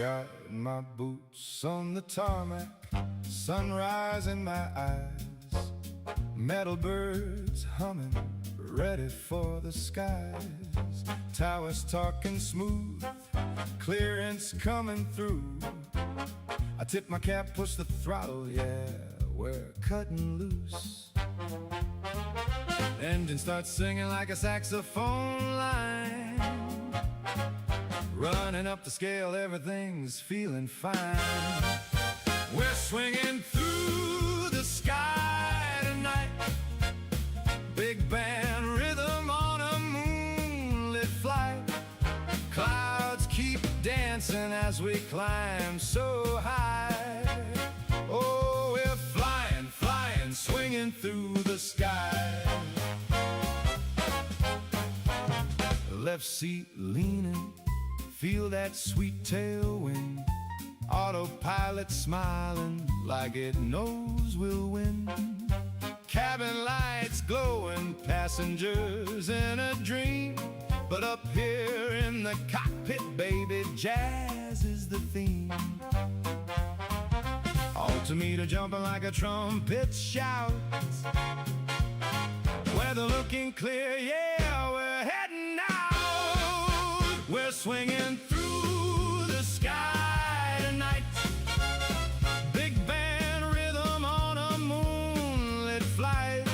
got my boots on the tarmac, sunrise in my eyes, metal birds humming, ready for the skies, towers talking smooth, clearance coming through. I tip my cap, push the throttle, yeah, we're cutting loose. The engine starts singing like a saxophone line, running up the scale, everything's feeling fine. We're swinging through the sky tonight, big band rhythm on a moonlit flight. Clouds keep dancing as we climb so high. Oh, we're flying, flying, swinging through the sky. Left seat leaning, feel that sweet tailwind. Autopilot smiling like it knows we'll win. Cabin lights glowing, passengers in a dream. But up here in the cockpit, baby, jazz is the theme. Altimeter jumping like a trumpet shouts. Weather looking clear, yeah, we're heading out. We're swinging through the sky tonight, big band rhythm on a moonlit flight.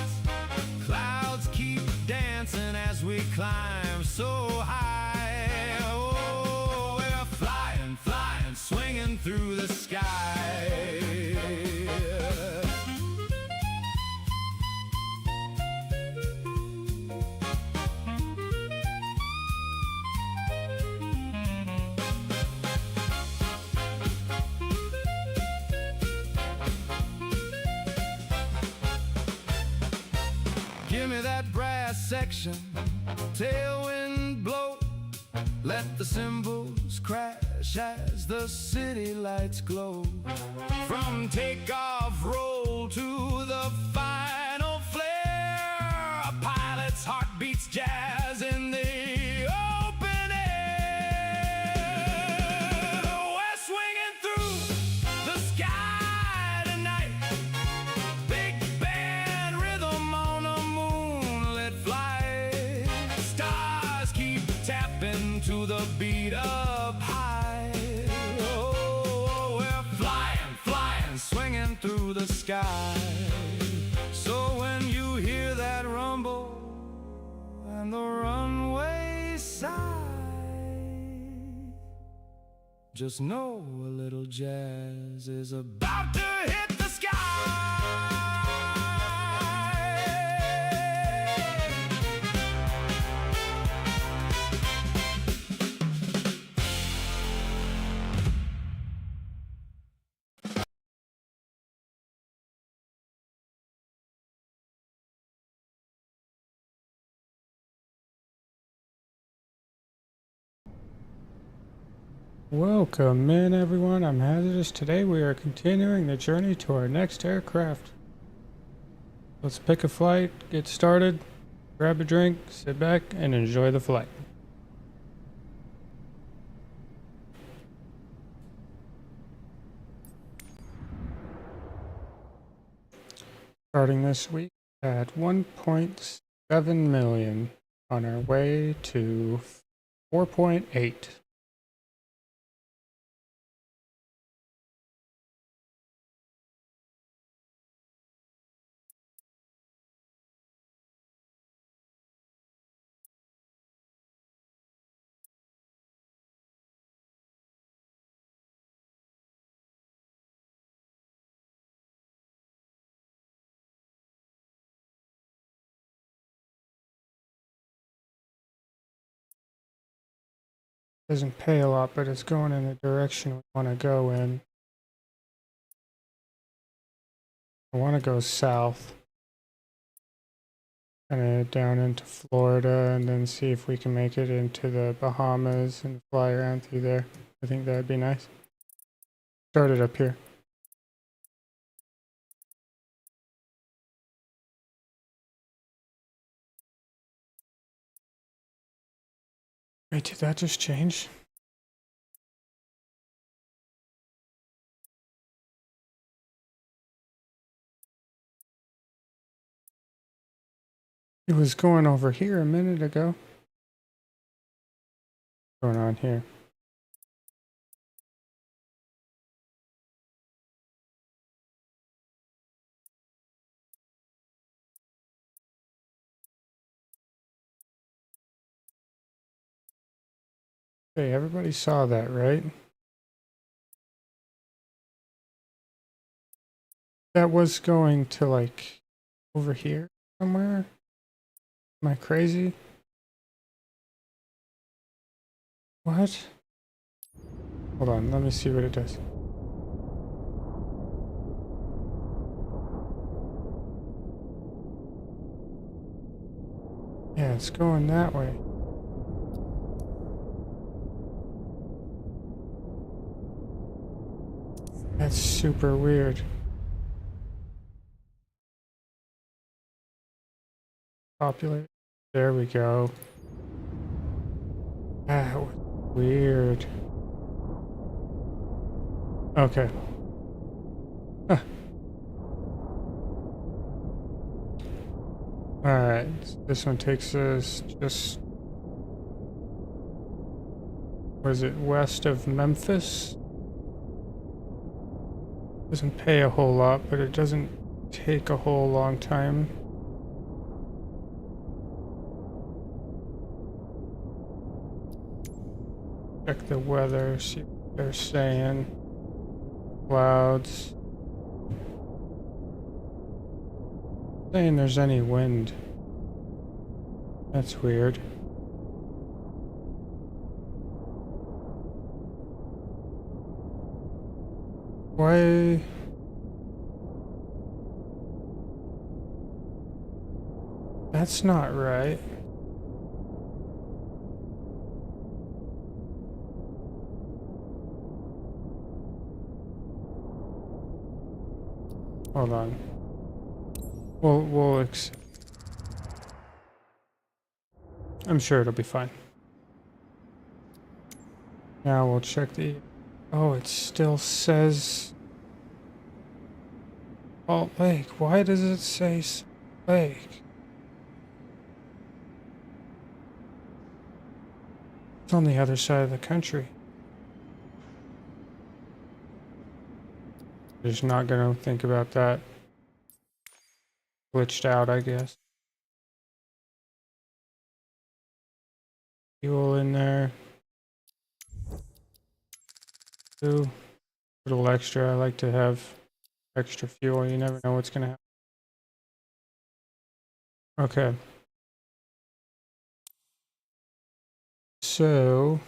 Clouds keep dancing as we climb so high. Oh, we're flying, flying, swinging through the sky. Give me that brass section, tailwind blow. Let the cymbals crash as the city lights glow. From takeoff roll to the final flare, a pilot's heart beats jazz in the open air. We're swinging through the sky tonight, big band rhythm on a moonlit flight. Stars keep tapping to the beat up high. Oh, we're flying, flying, swinging through the sky. So when you hear that rumble and the runway sigh, just know a little jazz is about to hit the sky. Welcome in, everyone. I'm Hazardous. Today we are continuing the journey to our next aircraft. Let's pick a flight, get started, grab a drink, sit back, and enjoy the flight. Starting this week at 1.7 million on our way to 4.8. Doesn't pay a lot, but it's going in the direction we want to go in. I want to go south, kind of down into Florida, and then see if we can make it into the Bahamas and fly around through there. I think that'd be nice. Start it up here. Wait, did that just change? It was going over here a minute ago. What's going on here? Hey, everybody saw that, right? That was going to like over here somewhere. Am I crazy? What? Hold on, let me see what it does. Yeah, it's going that way. That's super weird. Populate. There we go. That was weird. Okay. Huh. Alright, this one takes us just... Was it west of Memphis? Doesn't pay a whole lot, but it doesn't take a whole long time. Check the weather, see what they're saying. Clouds. Saying there's any wind. That's weird. Why? That's not right. Hold on. I'm sure it'll be fine. Now we'll check the... Oh, it still says... Salt Lake. Why does it say Salt Lake? It's on the other side of the country. Just not gonna think about that. Glitched out, I guess. Fuel in there. Ooh, a little extra. I like to have extra fuel. You never know what's gonna happen. Okay. So,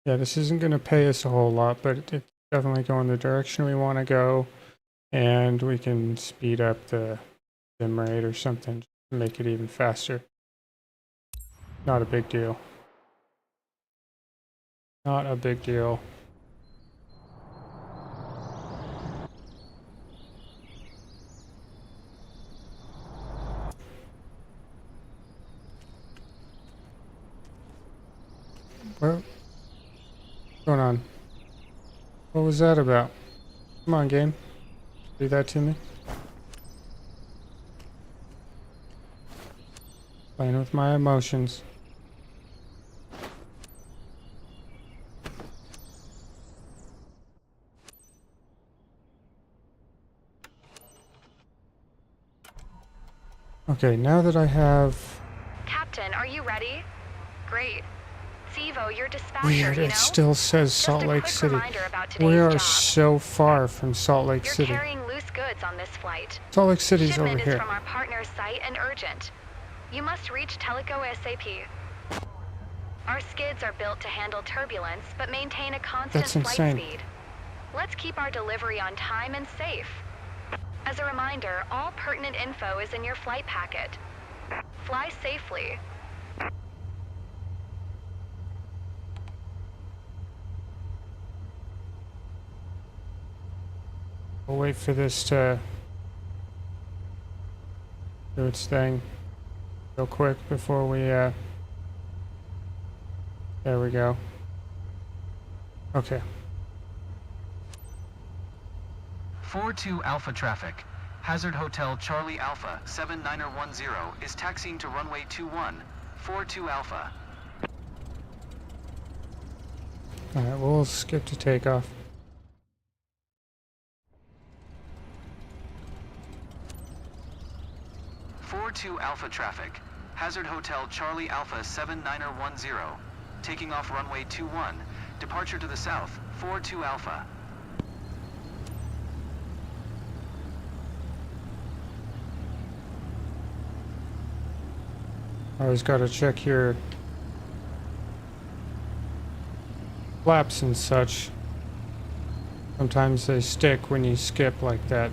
yeah, this isn't gonna pay us a whole lot, but it's definitely going the direction we want to go, and we can speed up the sim rate or something to make it even faster. Not a big deal. Not a big deal. What's going on? What was that about? Come on, game. Do that to me. Playing with my emotions. Okay, now that I have... Captain, are you ready? Great. Sivo, your dispatcher, Weird, it still says Salt Lake City. We are so far from Salt Lake City. You're carrying loose goods on this flight. Salt Lake City's over Shipment here. is from our partner's site and urgent. You must reach Teleco ASAP. Our skids are built to handle turbulence, but maintain a constant flight speed. Let's keep our delivery on time and safe. As a reminder, all pertinent info is in your flight packet. Fly safely. We'll wait for this to do its thing real quick before we, there we go. Okay. 4-2 Alpha traffic. Hazard Hotel Charlie Alpha 7910 is taxiing to runway 21, 42 Alpha. Alright, we'll skip to takeoff. Two Alpha traffic. Hazard Hotel Charlie Alpha 7910. Taking off runway 21. Departure to the south, 42 Alpha. Always gotta check your flaps and such. Sometimes they stick when you skip like that.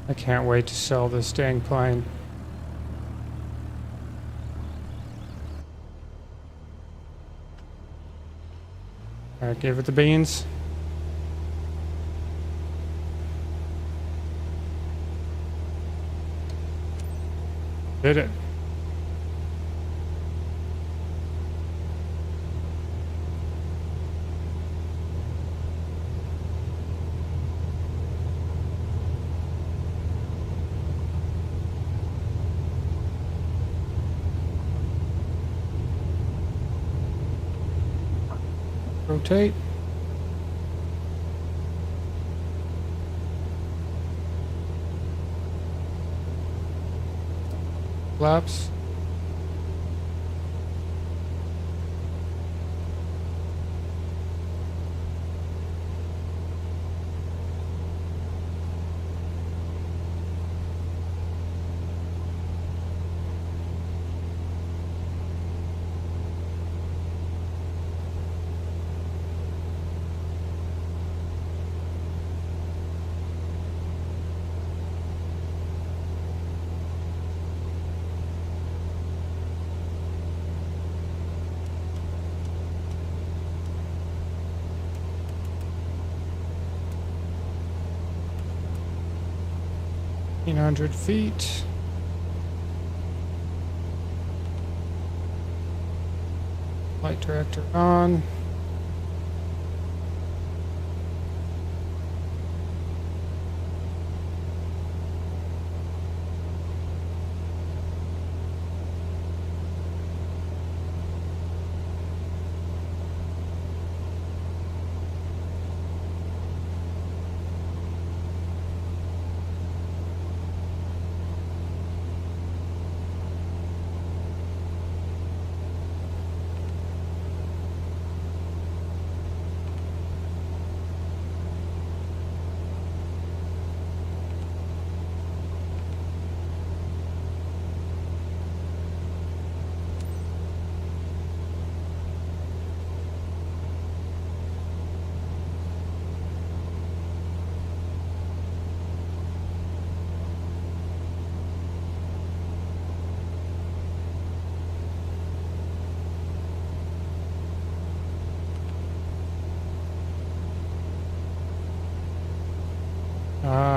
I can't wait to sell this dang plane. Alright, give it the beans. Did it. Rotate. Flaps. $1,500 feet. Flight director on.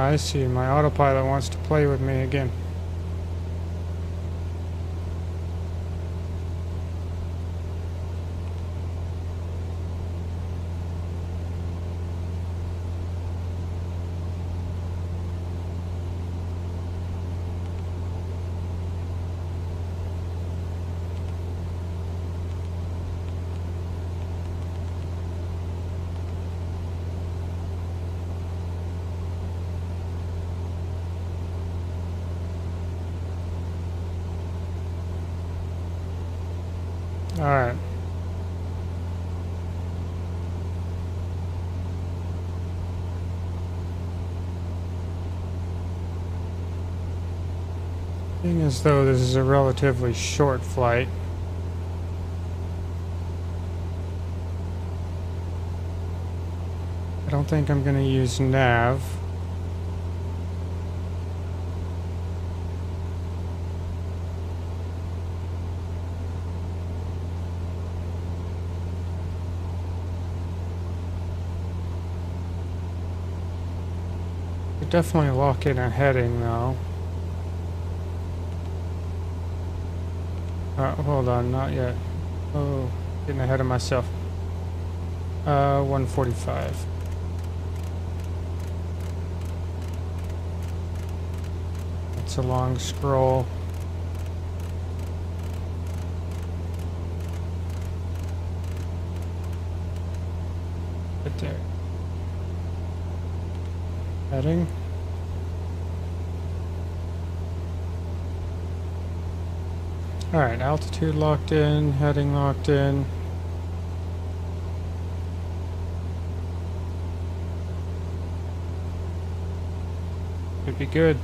I see. My autopilot wants to play with me again. All right. Being as though this is a relatively short flight, I don't think I'm going to use nav. Could definitely lock in a heading though. Hold on, not yet. Oh, getting ahead of myself. 145. It's a long scroll. Right there. Heading. Alright, altitude locked in, heading locked in. Should be good.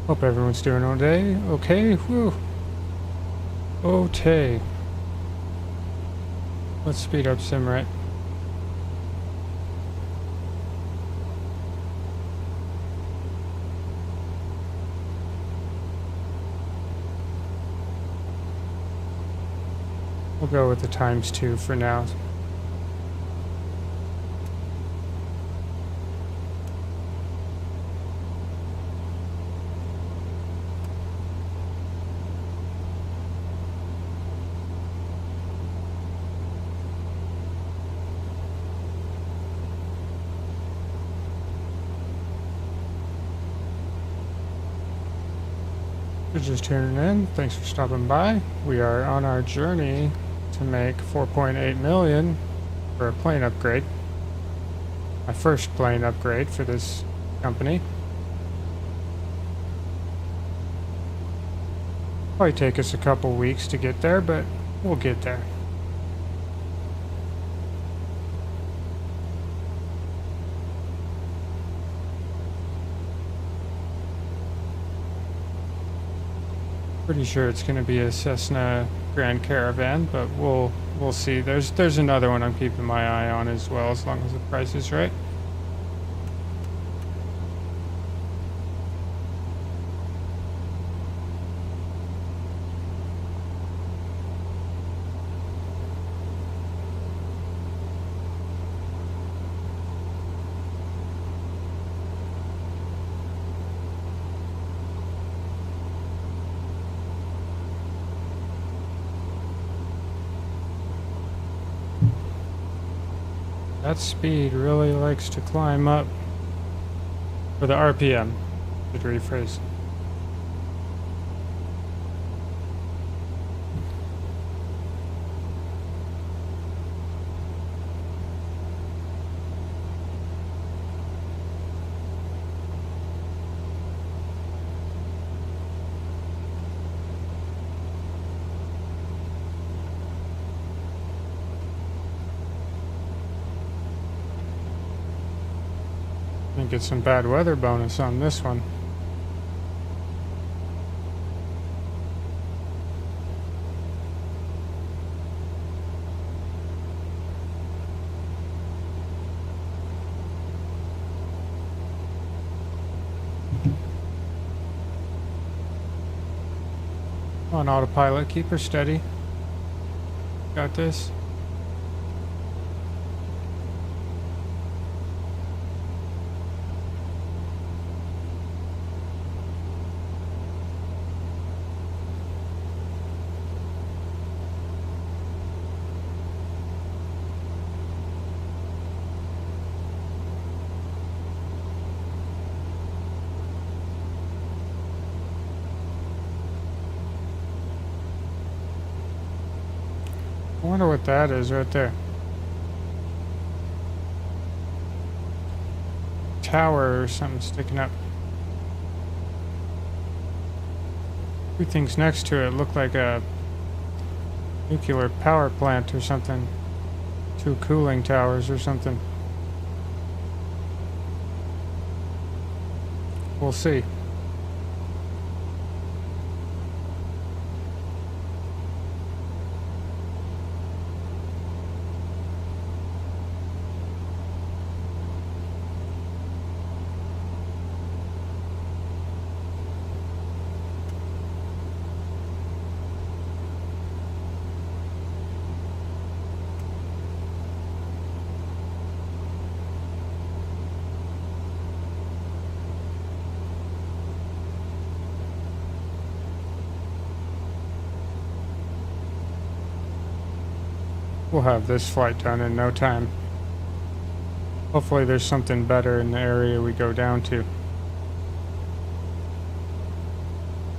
Hope everyone's doing okay. Okay, whew. Okay. Let's speed up Simrat. We'll go with the ×2 for now. If you're just tuning in, thanks for stopping by. We are on our journey to make 4.8 million for a plane upgrade. My first plane upgrade for this company. Probably take us a couple weeks to get there, but we'll get there. Pretty sure it's going to be a Cessna Grand Caravan, but we'll see. There's another one I'm keeping my eye on as well, as long as the price is right. That speed really likes to climb up. Or the RPM, should rephrase. Get some bad weather bonus on this one. On autopilot, keep her steady. Got this. I wonder what that is right there. Tower or something sticking up. Two things next to it look like a nuclear power plant or something. Two cooling towers or something. We'll see. we'll have this flight done in no time. Hopefully there's something better in the area we go down to.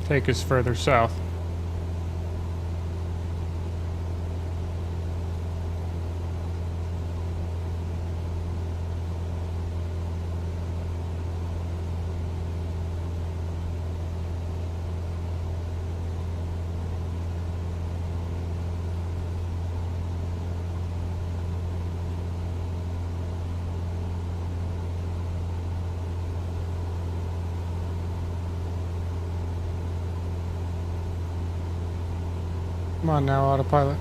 Take us further south. Come on now, autopilot.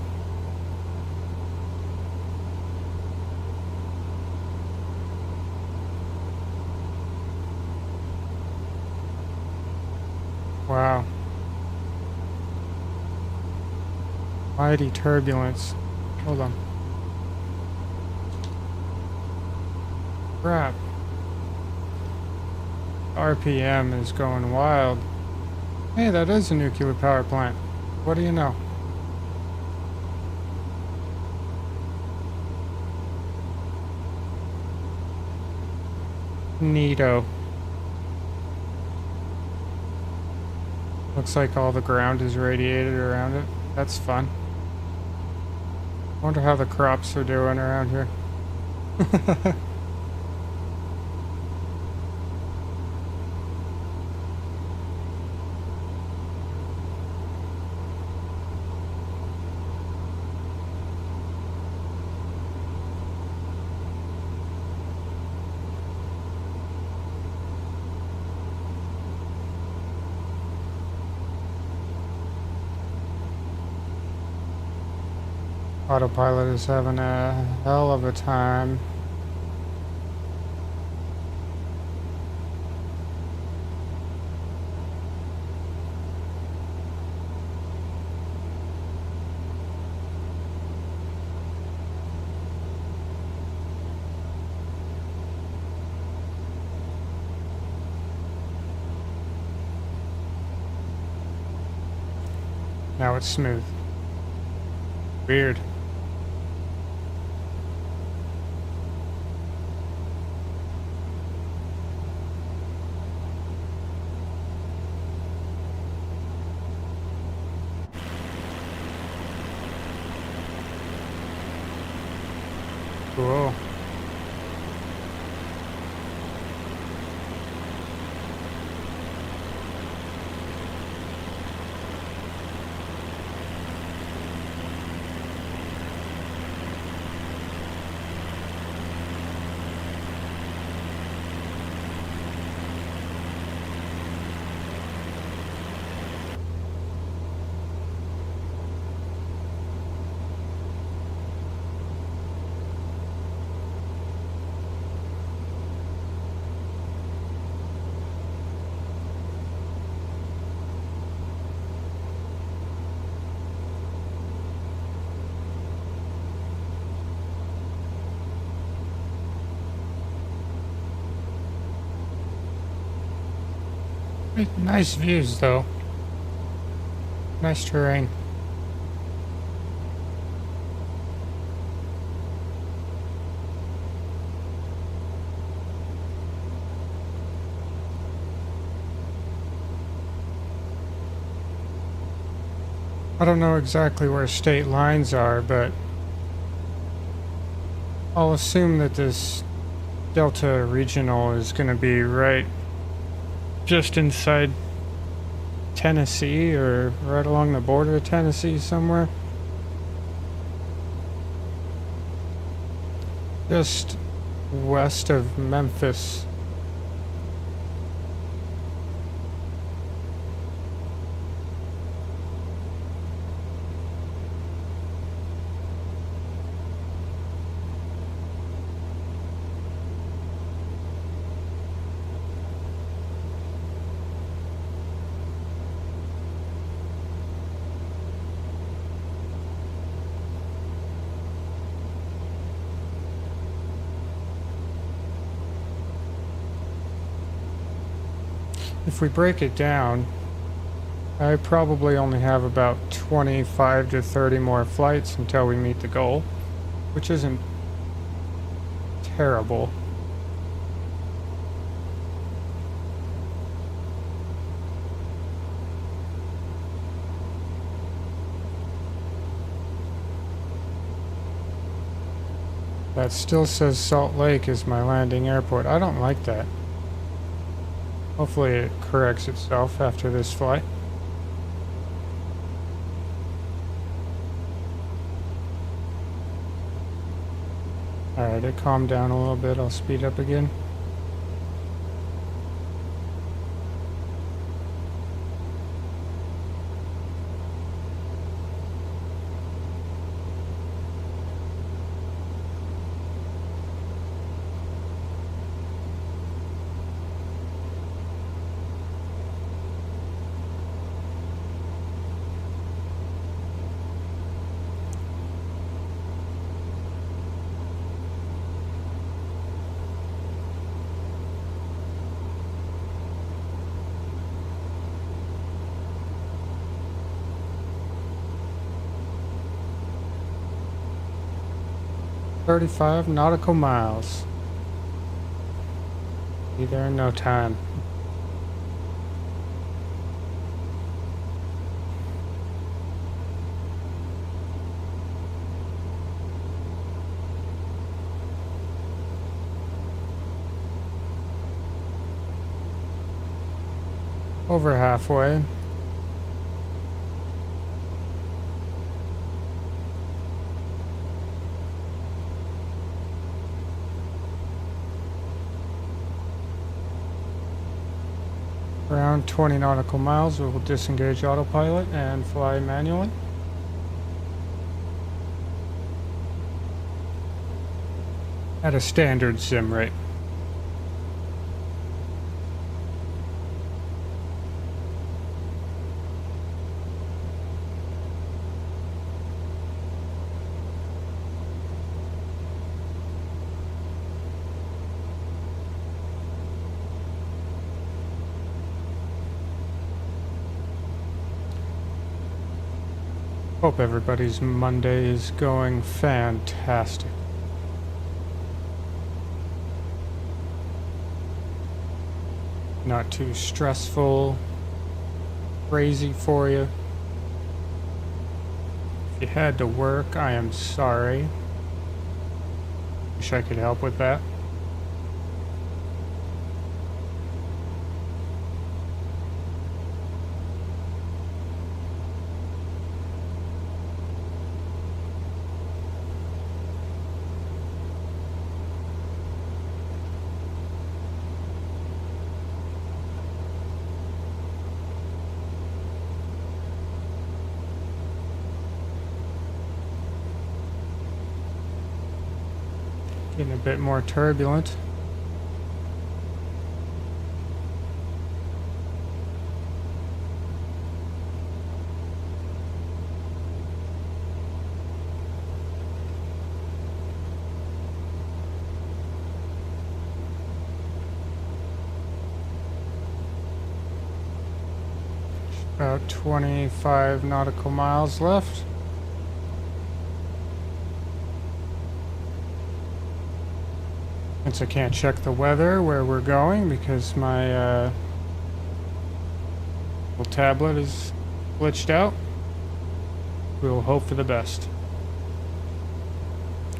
Wow. Mighty turbulence. Hold on. Crap. RPM is going wild. Hey, that is a nuclear power plant. What do you know? Neato. Looks like all the ground is radiated around it. That's fun. Wonder how the crops are doing around here. Autopilot is having a hell of a time. Now it's smooth. Weird. Cool. Nice views though. Nice terrain. I don't know exactly where state lines are, but I'll assume that this Delta Regional is going to be right just inside Tennessee or right along the border of Tennessee somewhere. Just west of Memphis. If we break it down, I probably only have about 25 to 30 more flights until we meet the goal. which isn't terrible. That still says Salt Lake is my landing airport. I don't like that. Hopefully it corrects itself after this flight. Alright, it calmed down a little bit. I'll speed up again. "35 nautical miles. Be there in no time." Over halfway. Around 20 nautical miles, we will disengage autopilot and fly manually. At a standard sim rate. Hope everybody's Monday is going fantastic. Not too stressful, crazy for you. If you had to work, I am sorry. Wish I could help with that. Getting a bit more turbulent. About 25 nautical miles left. Since I can't check the weather where we're going because my little tablet is glitched out, we'll hope for the best.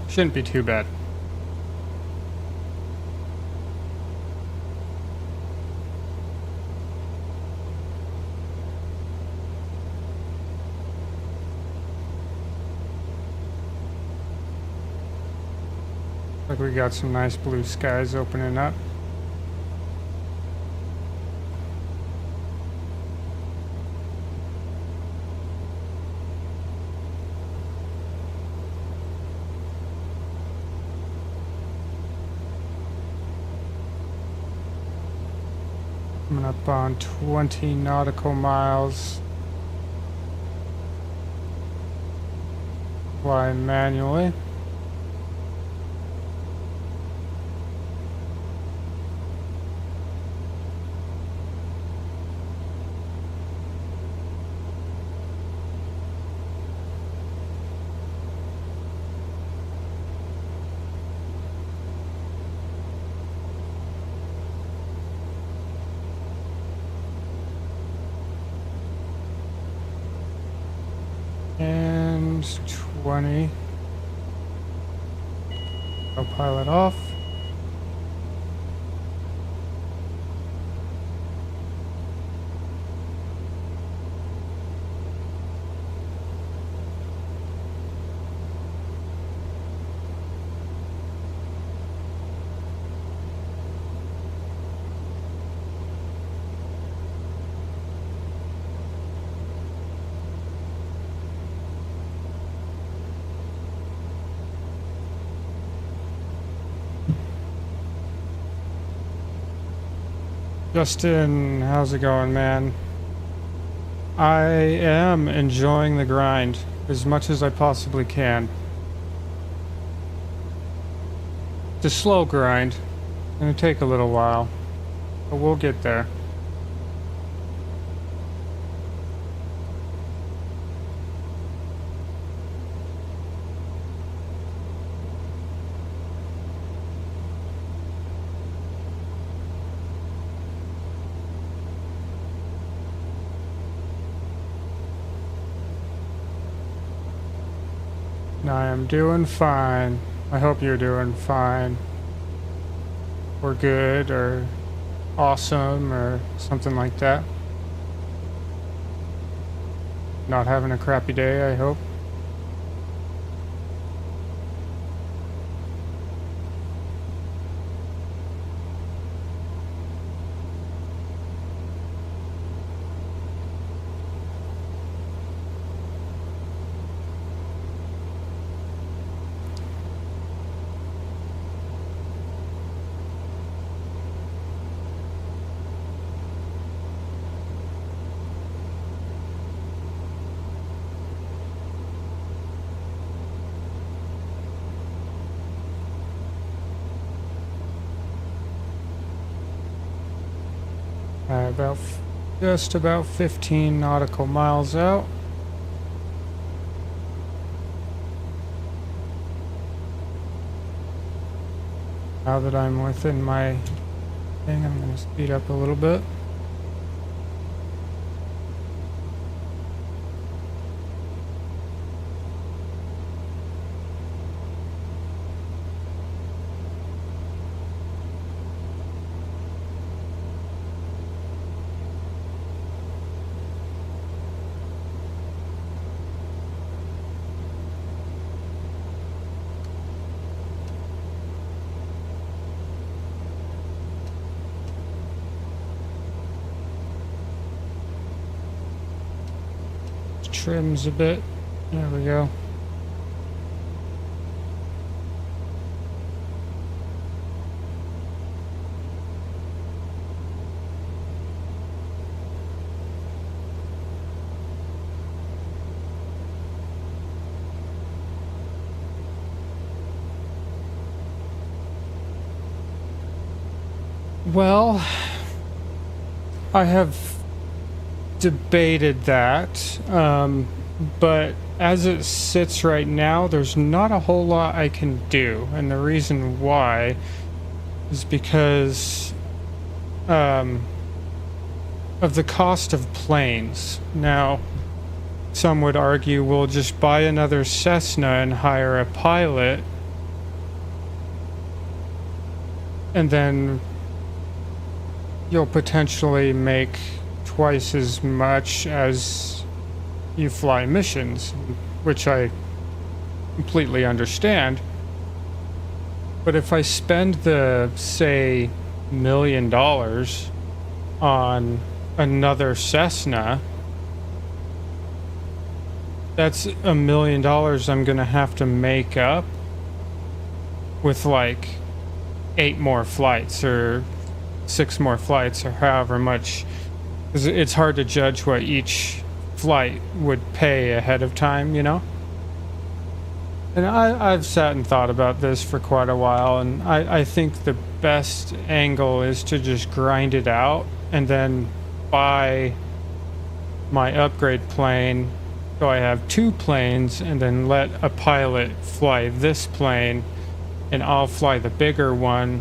Shouldn't be too bad. Like we got some nice blue skies opening up. Coming up on 20 nautical miles. Fly manually. 20. I'll pilot off. Justin, how's it going, man? I am enjoying the grind as much as I possibly can. It's a slow grind. It's gonna take a little while, but we'll get there. I am doing fine. I hope you're doing fine. Or good, or awesome, or something like that. Not having a crappy day, I hope. Just about 15 nautical miles out. Now that I'm within my thing, I'm going to speed up a little bit. Trims a bit. There we go. Well, I have debated that, but as it sits right now, there's not a whole lot I can do, and the reason why is because of the cost of planes. Now, some would argue we'll just buy another Cessna and hire a pilot, and then you'll potentially make twice as much as you fly missions, which I completely understand. But if I spend the, say, $1 million on another Cessna, that's $1 million I'm gonna have to make up with like 8 more flights or 6 more flights or however much. It's hard to judge what each flight would pay ahead of time, you know? And I've sat and thought about this for quite a while, and I think the best angle is to just grind it out and then buy my upgrade plane so I have 2 planes, and then let a pilot fly this plane and I'll fly the bigger one.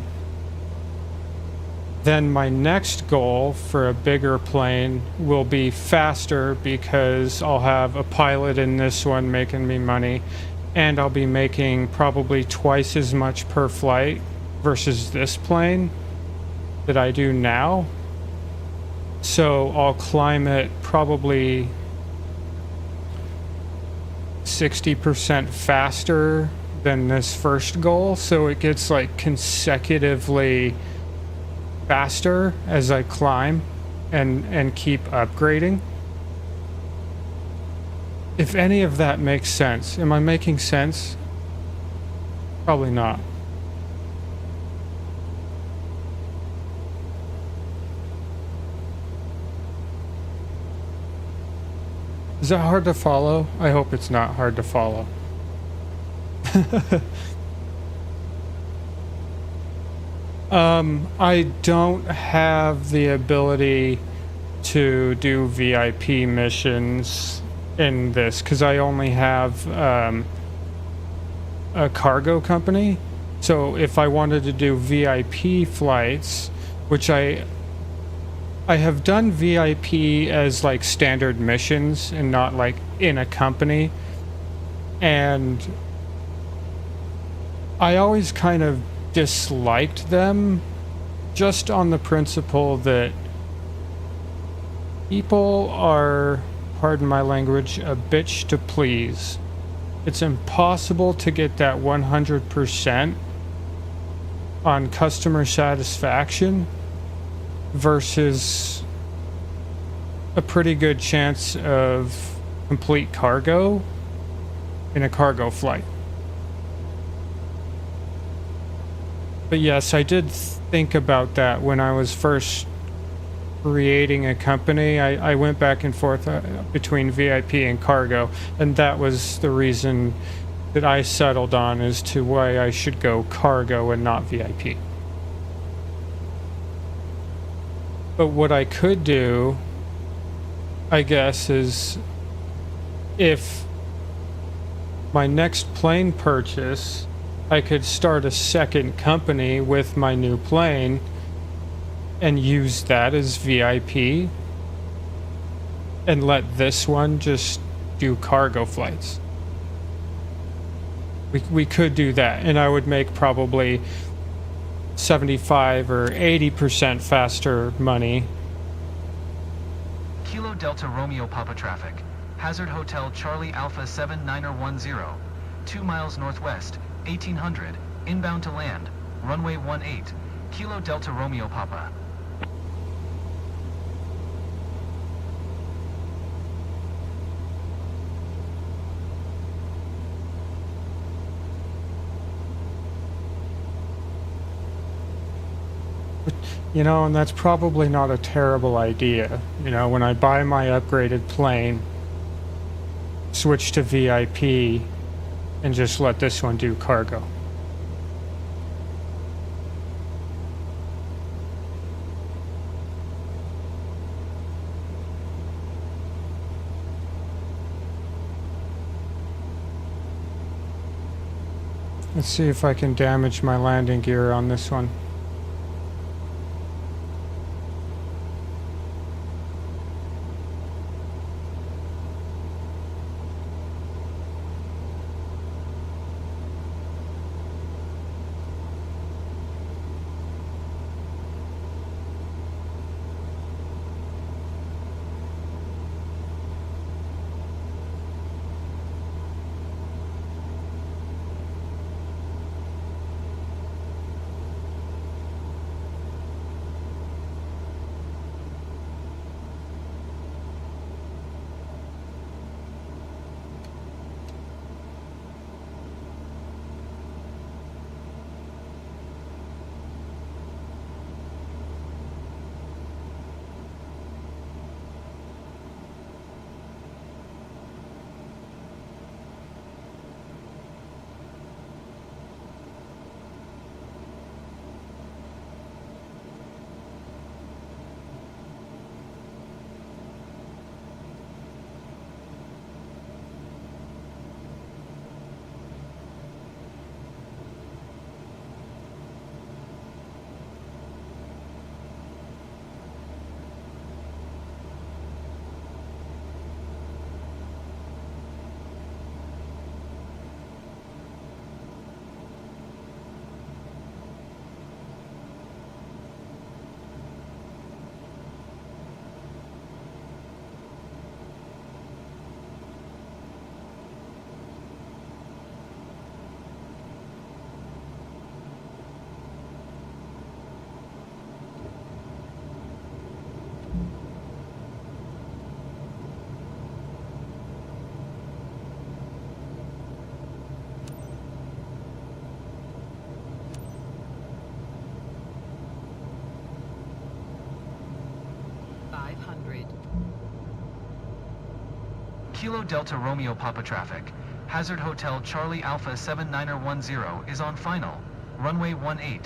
Then my next goal for a bigger plane will be faster because I'll have a pilot in this one making me money, and I'll be making probably twice as much per flight versus this plane that I do now. So I'll climb it probably 60% faster than this first goal, so it gets like consecutively faster as I climb and keep upgrading. If any of that makes sense. Am I making sense? Probably not. Is that hard to follow? I hope it's not hard to follow. I don't have the ability to do VIP missions in this because I only have a cargo company. So if I wanted to do VIP flights, which I have done VIP as like standard missions and not like in a company, and I always kind of disliked them just on the principle that people are, pardon my language, a bitch to please. It's impossible to get that 100% on customer satisfaction versus a pretty good chance of complete cargo in a cargo flight. But yes, I did think about that when I was first creating a company. I went back and forth between VIP and cargo, and that was the reason that I settled on as to why I should go cargo and not VIP. But what I could do, I guess, is if my next plane purchase, I could start a second company with my new plane and use that as VIP and let this one just do cargo flights. We could do that, and I would make probably 75 or 80% faster money. Kilo Delta Romeo Papa traffic. Hazard Hotel Charlie Alpha 7910. 2 miles northwest, 1800. Inbound to land. Runway 18. Kilo Delta Romeo Papa. You know, and that's probably not a terrible idea. You know, when I buy my upgraded plane, switch to VIP and just let this one do cargo. Let's see if I can damage my landing gear on this one. 800. Kilo Delta Romeo Papa traffic. Hazard Hotel Charlie Alpha 7910 is on final. Runway 18.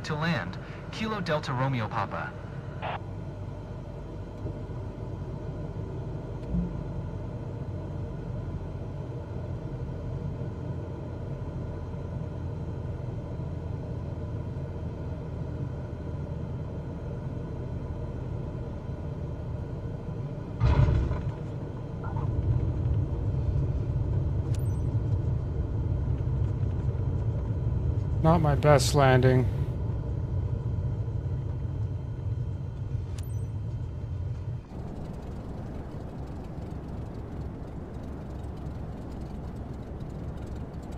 To land, Kilo Delta Romeo Papa. Not my best landing.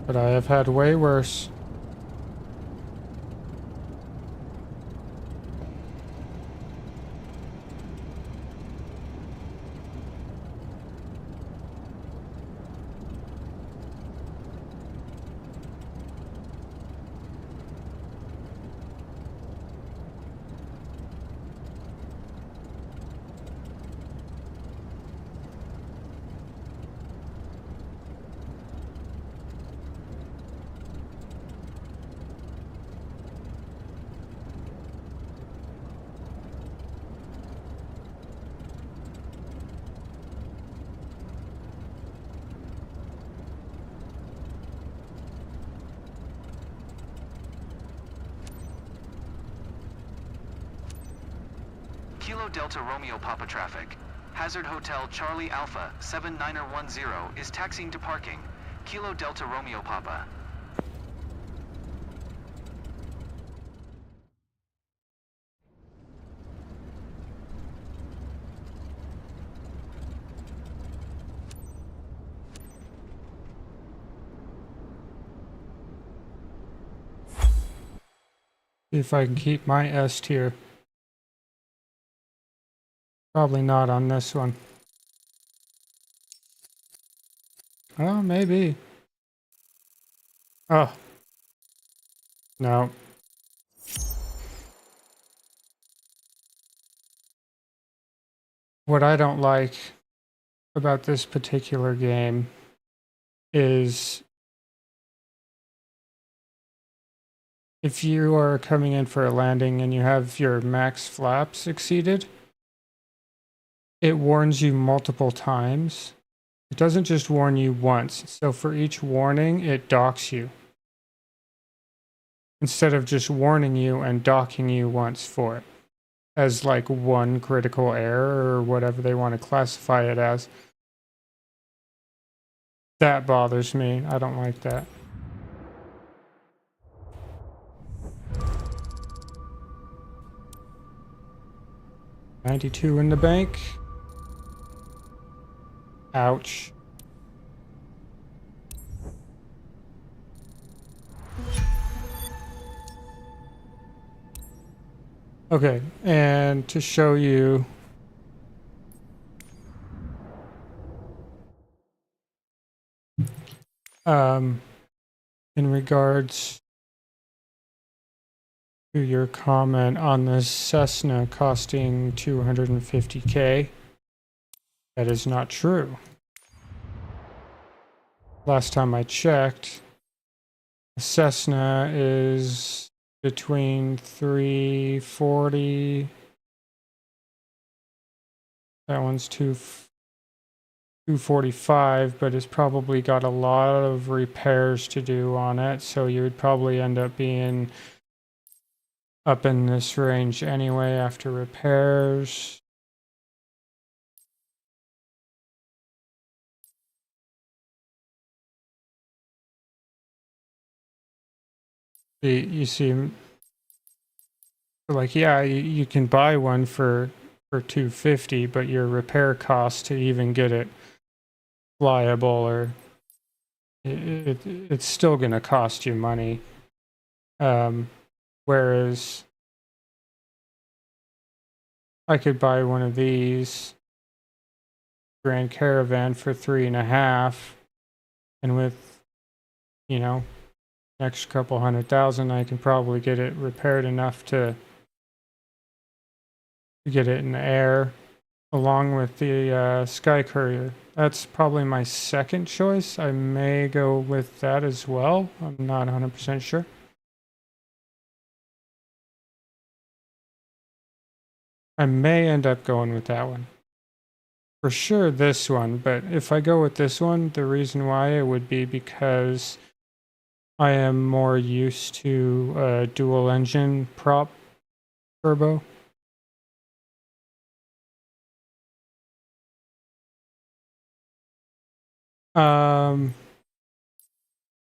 But I have had way worse. Kilo Delta Romeo Papa traffic. Hazard Hotel Charlie Alpha 7910 is taxiing to parking. Kilo Delta Romeo Papa. See if I can keep my S tier. Probably not on this one. Oh, maybe. Oh. No. What I don't like about this particular game is if you are coming in for a landing and you have your max flaps exceeded, it warns you multiple times. It doesn't just warn you once. So for each warning, it docks you. Instead of just warning you and docking you once for it. As like one critical error or whatever they want to classify it as. That bothers me. I don't like that. $92 in the bank. Ouch. Okay, and to show you in regards to your comment on this Cessna costing $250K, that is not true. Last time I checked, the Cessna is between 340. That one's 245, but it's probably got a lot of repairs to do on it, so you would probably end up being up in this range anyway after repairs. You see, like, yeah, you can buy one for $250, but your repair cost to even get it flyable, or it's still gonna cost you money. Whereas I could buy one of these Grand Caravan for $3.5, and with, you know, next couple $100,000, I can probably get it repaired enough to get it in the air. along with the Sky Courier. That's probably my second choice. I may go with that as well. I'm not 100% sure. I may end up going with that one. For sure this one, but if I go with this one, the reason why it would be because I am more used to dual engine prop turbo.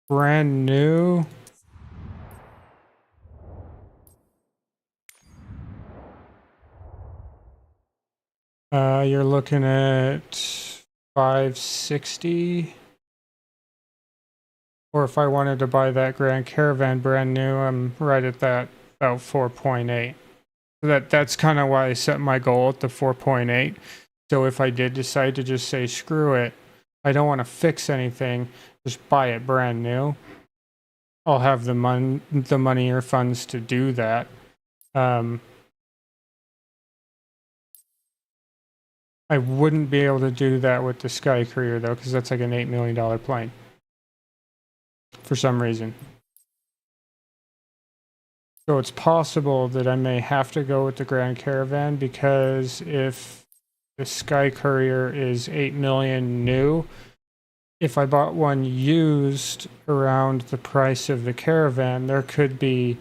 Brand new. You're looking at 560. Or if I wanted to buy that Grand Caravan brand new, I'm right at that, about 4.8. That's kind of why I set my goal at the 4.8. So if I did decide to just say screw it, I don't want to fix anything, just buy it brand new. I'll have the money or funds to do that. I wouldn't be able to do that with the Sky Courier though, because that's like an $8 million plane. For some reason. So it's possible that I may have to go with the Grand Caravan, because if the Sky Courier is 8 million new, if I bought one used around the price of the Caravan, there could be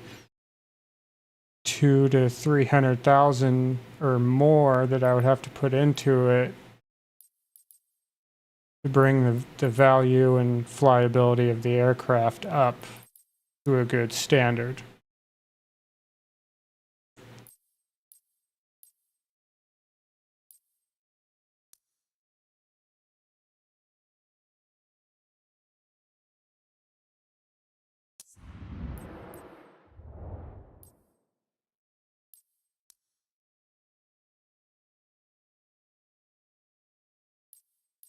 200,000 to 300,000 or more that I would have to put into it to bring the value and flyability of the aircraft up to a good standard.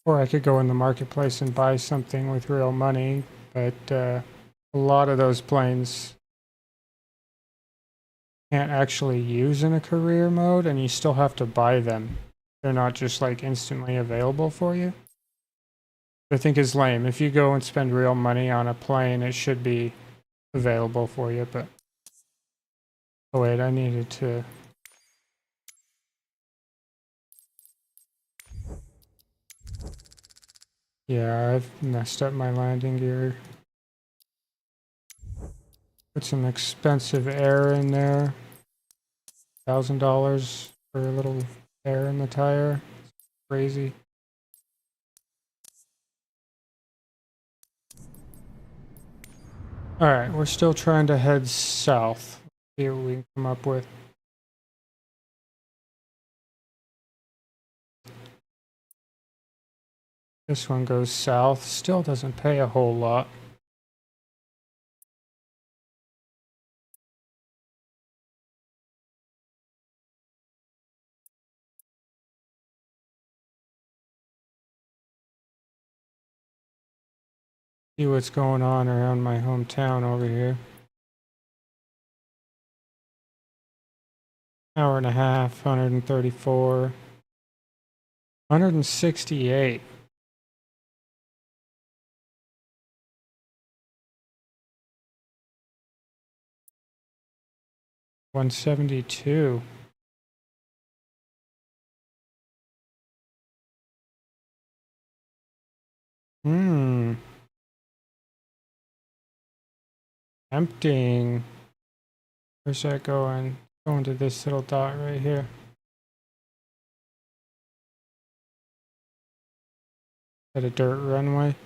Or I could go in the marketplace and buy something with real money, but a lot of those planes can't actually use in a career mode, and you still have to buy them. They're not just like instantly available for you. I think is lame. If you go and spend real money on a plane, it should be available for you, but... Oh wait, I needed to... Yeah, I've messed up my landing gear. Put some expensive air in there. $1,000 for a little air in the tire. Crazy. Alright, we're still trying to head south. See what we can come up with. This one goes south. Still doesn't pay a whole lot. See what's going on around my hometown over here. Hour and a half, 134. 168. $172. Emptying. Where's that going? Going to this little dot right here. Is that a dirt runway?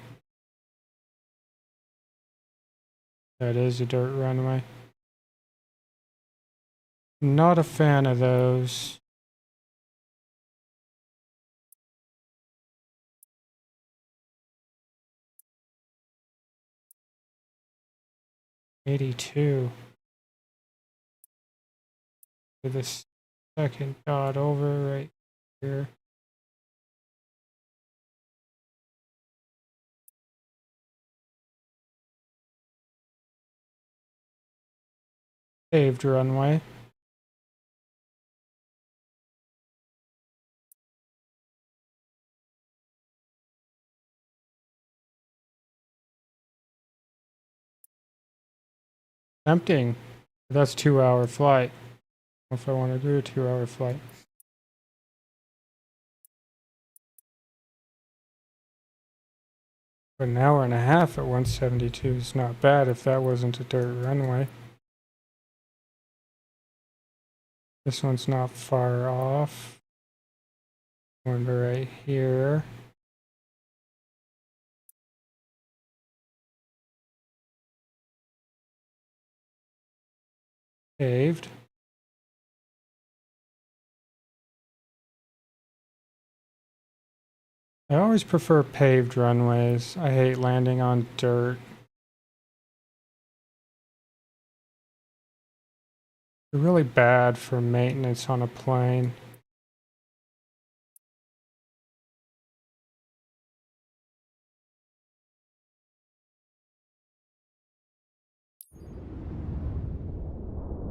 That is a dirt runway. Not a fan of those. $82. To this second dot over right here. Paved runway. Tempting. That's 2-hour flight. I don't know if I want to do a 2-hour flight. But an hour and a half at 172 is not bad if that wasn't a dirt runway. This one's not far off. One right here. Paved. I always prefer paved runways. I hate landing on dirt. They're really bad for maintenance on a plane.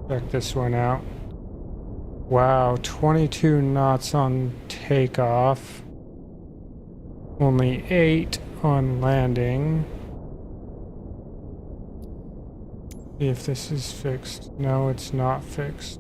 Check this one out. Wow, 22 knots on takeoff. Only 8 on landing. See if this is fixed. No, it's not fixed.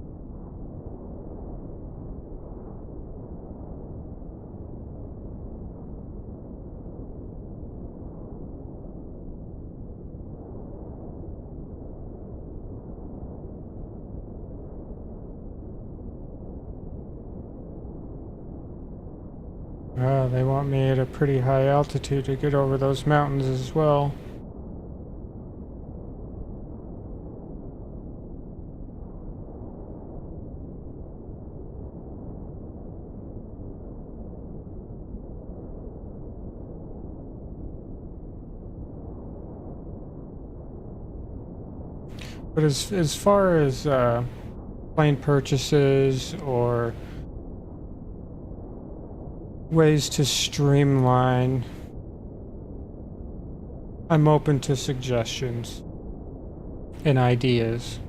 They want me at a pretty high altitude to get over those mountains as well. But as far as plane purchases or ways to streamline, I'm open to suggestions and ideas.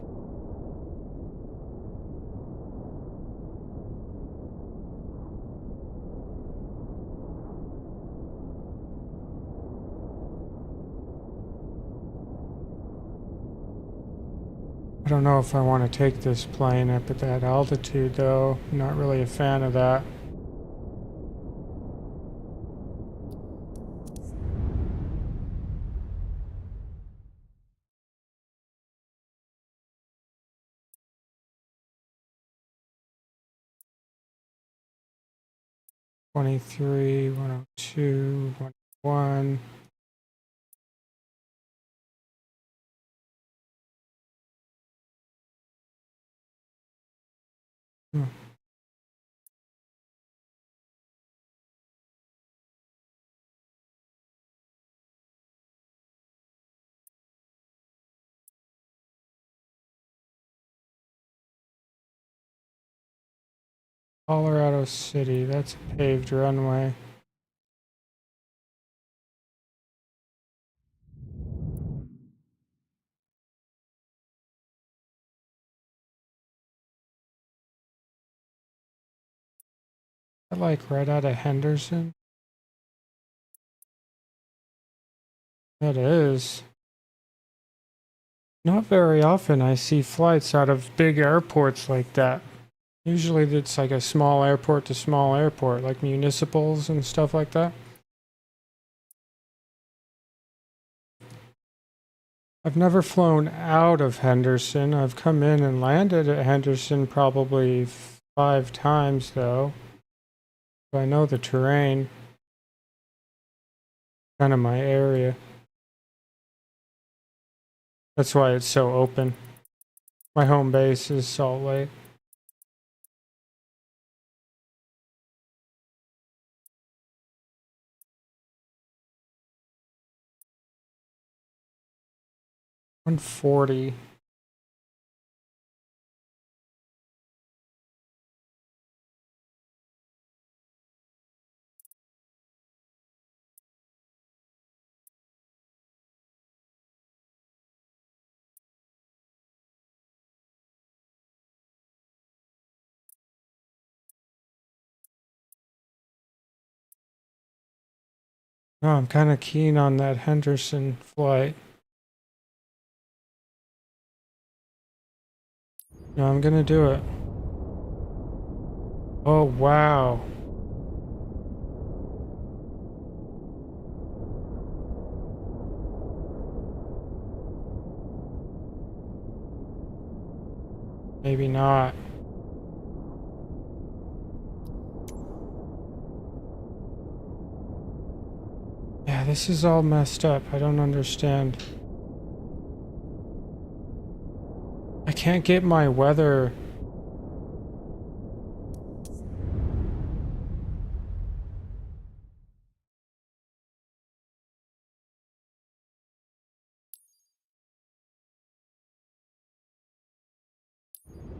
I don't know if I want to take this plane up at that altitude though. I'm not really a fan of that. '23, 102, 101. Colorado City, that's a paved runway. I like right out of Henderson. That is. Not very often I see flights out of big airports like that. Usually it's like a small airport to small airport, like municipals and stuff like that. I've never flown out of Henderson. I've come in and landed at Henderson probably 5 times though. So I know the terrain. Kind of my area. That's why it's so open. My home base is Salt Lake. $140. Oh, I'm kind of keen on that Henderson flight. No, I'm gonna do it. Oh, wow. Maybe not. Yeah, this is all messed up. I don't understand. I can't get my weather.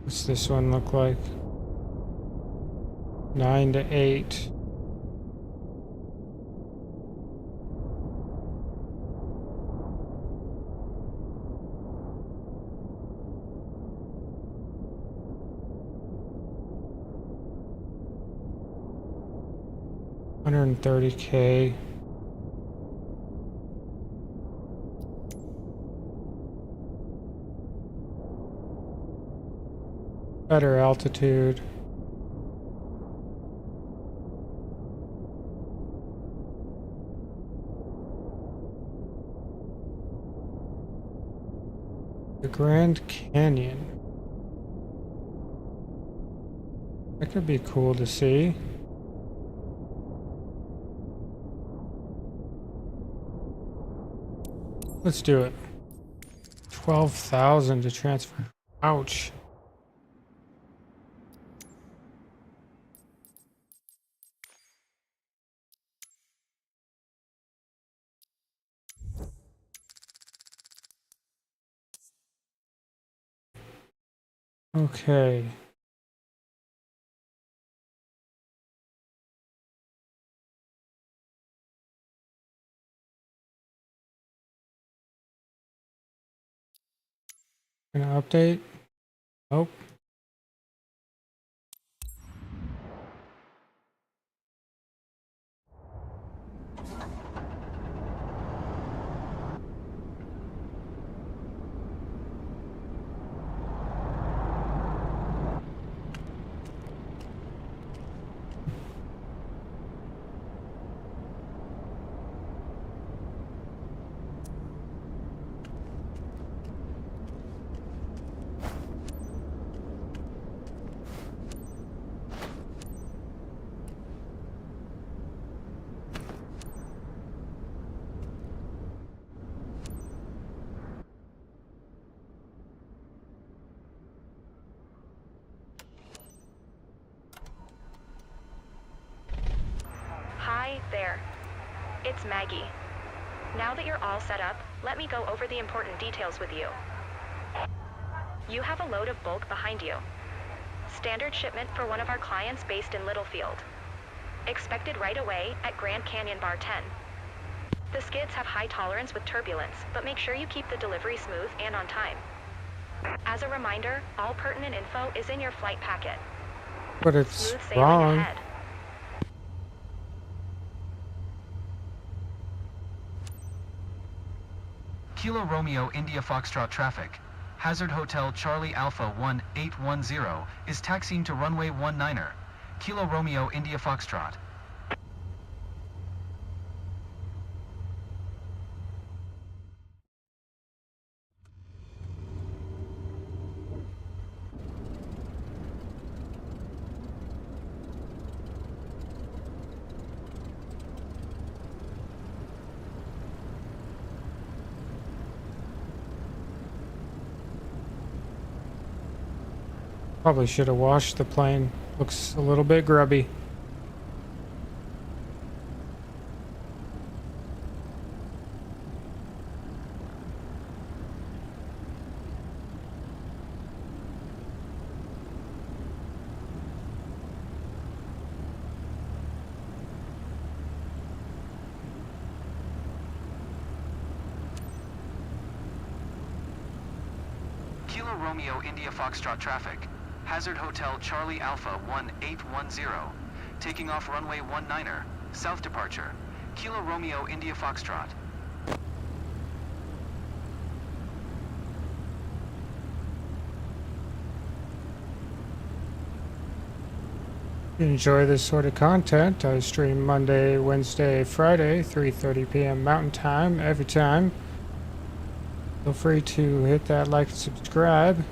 What's this one look like? 9 to 8. $130K. Better altitude. The Grand Canyon. That could be cool to see. Let's do it. 12,000 to transfer. Ouch. Okay. Gonna update. Nope. Hi there. It's Maggie. Now that you're all set up, let me go over the important details with you. You have a load of bulk behind you. Standard shipment for one of our clients based in Littlefield. Expected right away at Grand Canyon Bar 10. The skids have high tolerance with turbulence, but make sure you keep the delivery smooth and on time. As a reminder, all pertinent info is in your flight packet. But it's Smooth sailing wrong. ahead. Kilo Romeo India Foxtrot traffic. Hazard Hotel Charlie Alpha 1810 is taxiing to runway 19er. Kilo Romeo India Foxtrot. Probably should have washed the plane. Looks a little bit grubby. Kilo Romeo India Foxtrot traffic. Hazard Hotel Charlie Alpha 1810. Taking off runway 19er. South departure. Kilo Romeo India Foxtrot. enjoy this sort of content, I stream Monday, Wednesday, Friday, 3:30 p.m. Mountain Time every time. Feel free to hit that like and subscribe.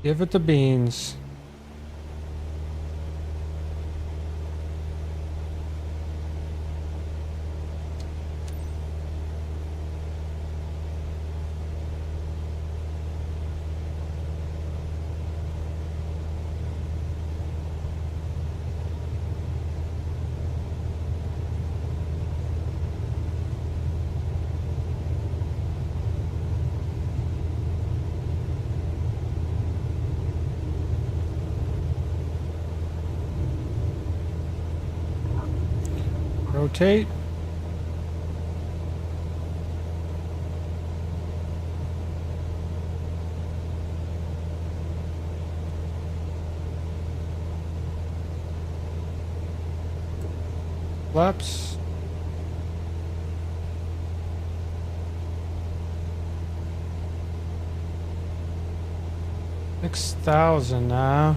Give it the beans. Rotate. Flaps. $6,000 now.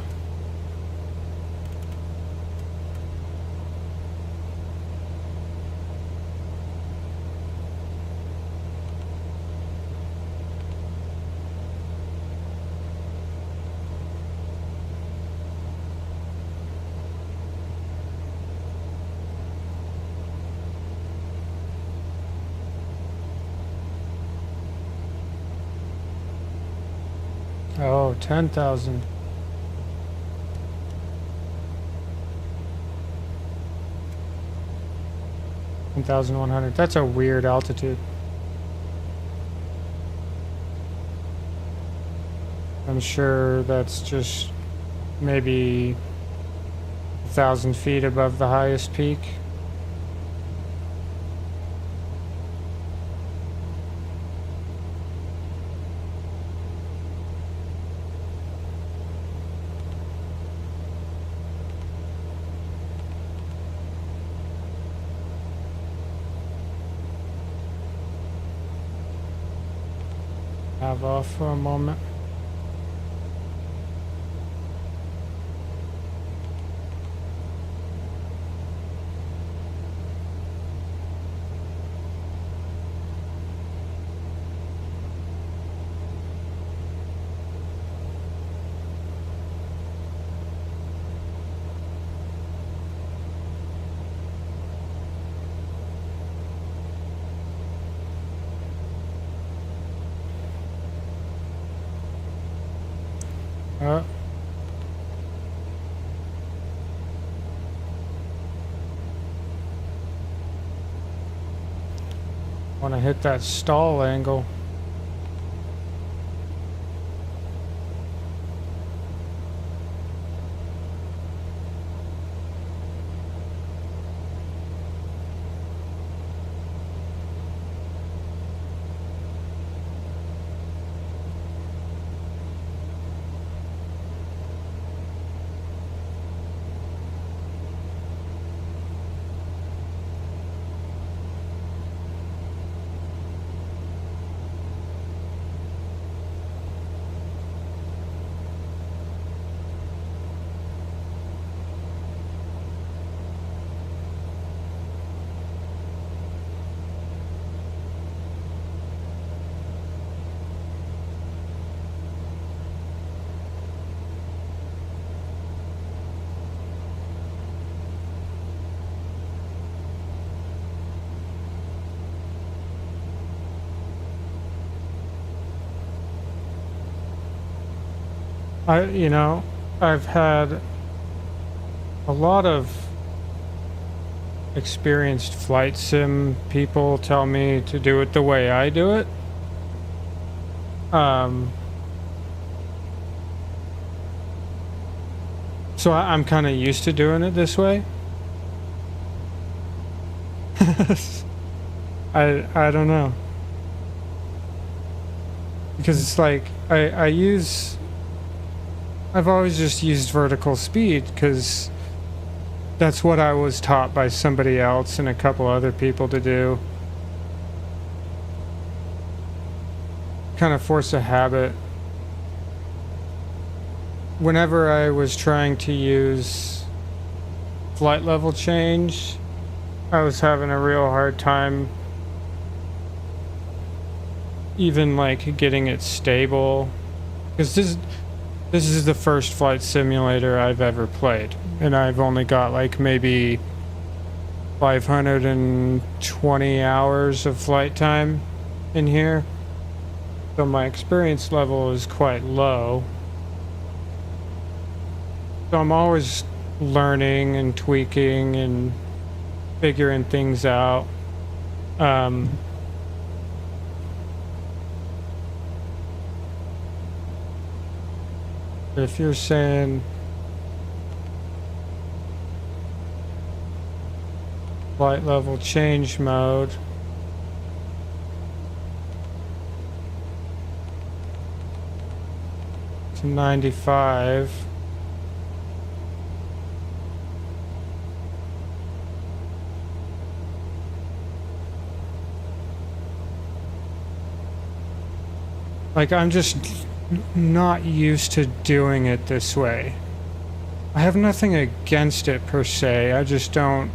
Oh, 10,000. 1,100. That's a weird altitude. I'm sure that's just maybe 1,000 feet above the highest peak. Have off for a moment. Want to hit that stall angle. I've had a lot of experienced flight sim people tell me to do it the way I do it. So I'm kind of used to doing it this way. I don't know. Because it's like, I've always just used vertical speed because that's what I was taught by somebody else and a couple other people to do. Kind of force a habit. Whenever I was trying to use flight level change, I was having a real hard time even like getting it stable, because this is the first flight simulator I've ever played, and I've only got like maybe 520 hours of flight time in here, so my experience level is quite low. So I'm always learning and tweaking and figuring things out. If you're saying flight level change mode, to 95. Like, I'm just not used to doing it this way. I have nothing against it per se, I just don't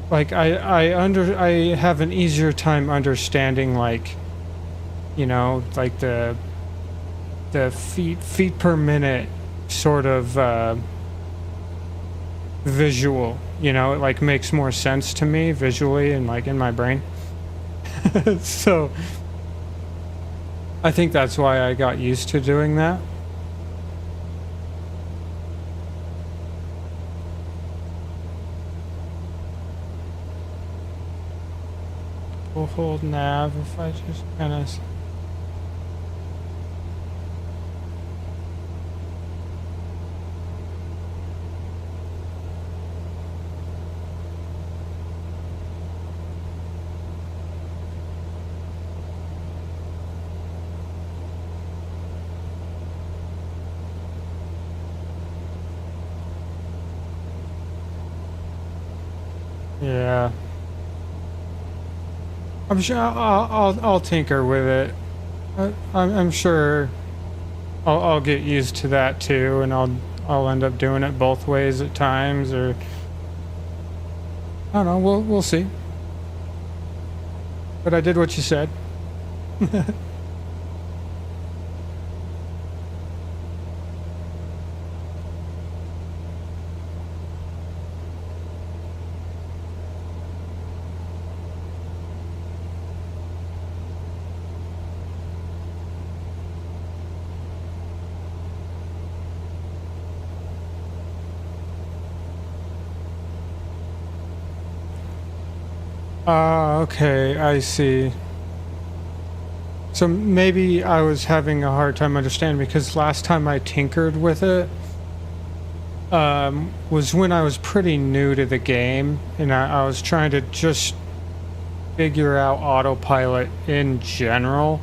like, I have an easier time understanding, like, you know, like the feet per minute sort of visual, you know, it like makes more sense to me visually and like in my brain. So I think that's why I got used to doing that. We'll hold nav if I just kind of... Yeah. I'm sure I'll tinker with it. I'm sure I'll get used to that too, and I'll end up doing it both ways at times, or I don't know. We'll see. But I did what you said. Okay, I see. So maybe I was having a hard time understanding, because last time I tinkered with it was when I was pretty new to the game, and I was trying to just figure out autopilot in general,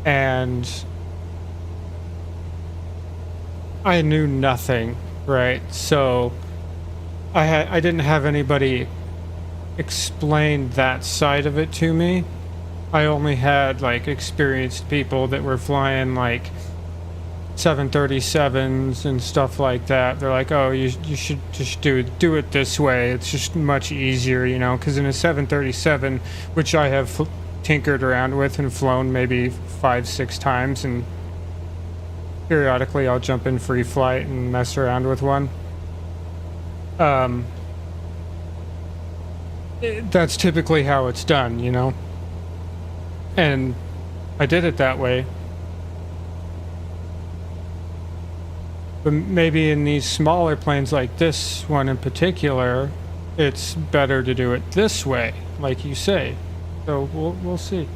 and I knew nothing, right? So I didn't have anybody explain that side of it to me. I only had like experienced people that were flying like 737s and stuff like that. They're like, oh, you should just do it this way. It's just much easier, you know, because in a 737, which I have tinkered around with and flown maybe 5-6 times, and periodically I'll jump in free flight and mess around with one. That's typically how it's done, you know? And I did it that way. But maybe in these smaller planes, like this one in particular, it's better to do it this way, like you say. So we'll see.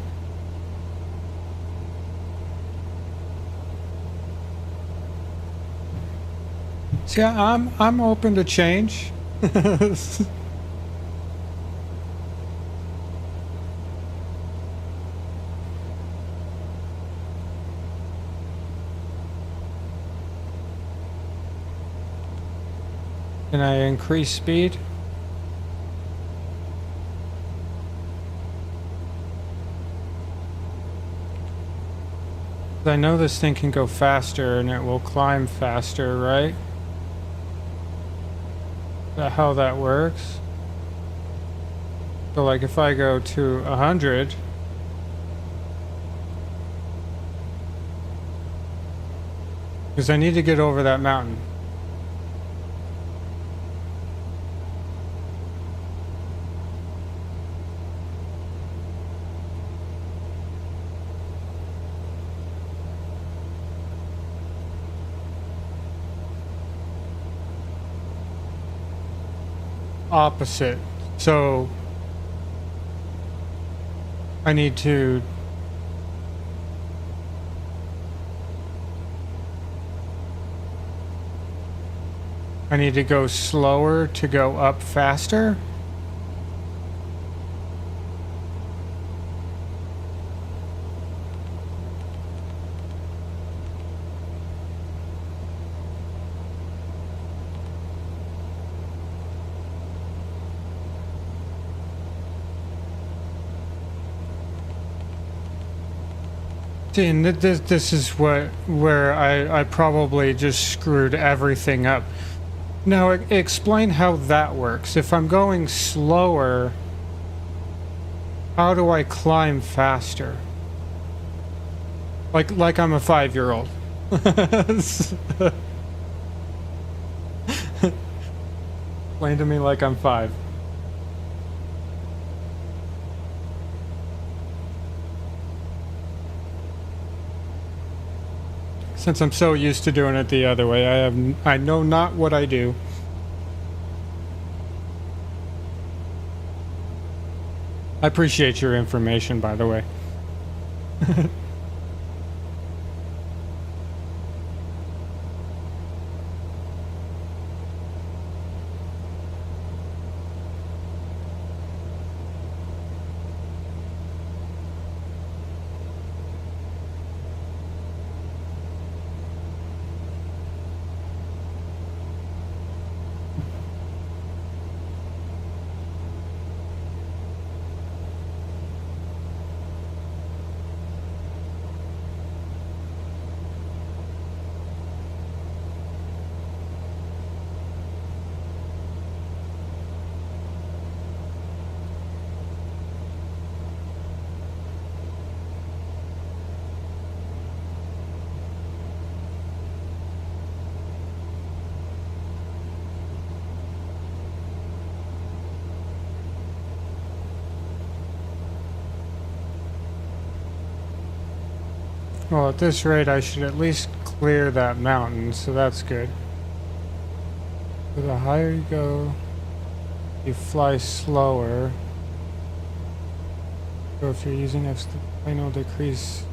See, I'm open to change. Can I increase speed? I know this thing can go faster and it will climb faster, right? Is that how that works? So like if I go to 100, because I need to get over that mountain. Opposite. So I need to go slower to go up faster. See, and this is where I probably just screwed everything up. Now explain how that works. If I'm going slower, how do I climb faster? Like I'm a 5-year-old. Explain to me like I'm 5. Since I'm so used to doing it the other way, I know not what I do. I appreciate your information, by the way. Well, at this rate, I should at least clear that mountain, so that's good. So the higher you go, you fly slower. So if you're using F, the plane will decrease.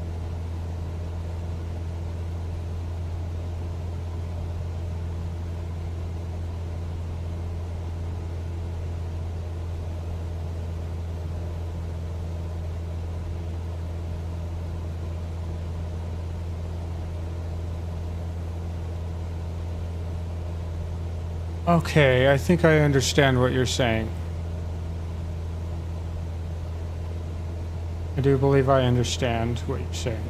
Okay, I think I understand what you're saying. I do believe I understand what you're saying.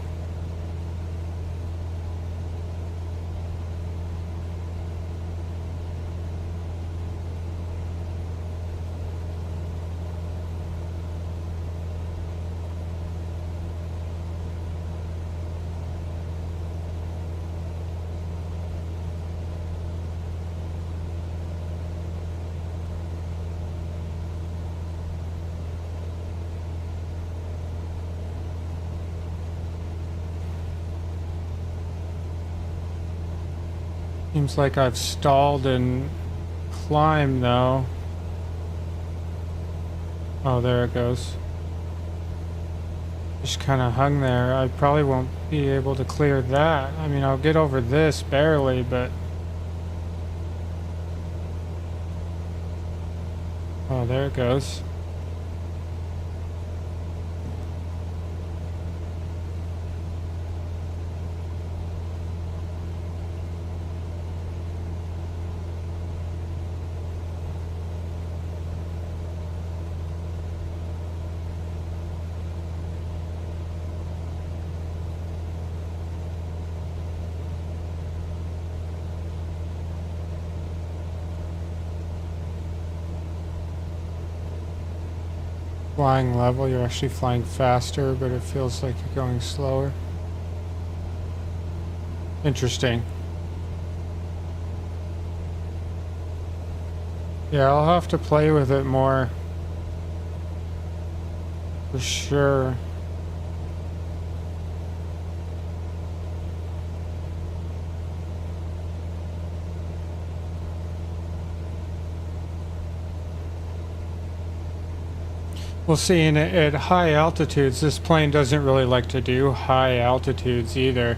Seems like I've stalled in climb though. Oh, there it goes. Just kind of hung there. I probably won't be able to clear that. I mean, I'll get over this barely, but... Oh, there it goes. flying level. You're actually flying faster, but it feels like you're going slower. Interesting. Yeah, I'll have to play with it more. For sure. Well, see, at high altitudes, this plane doesn't really like to do high altitudes either.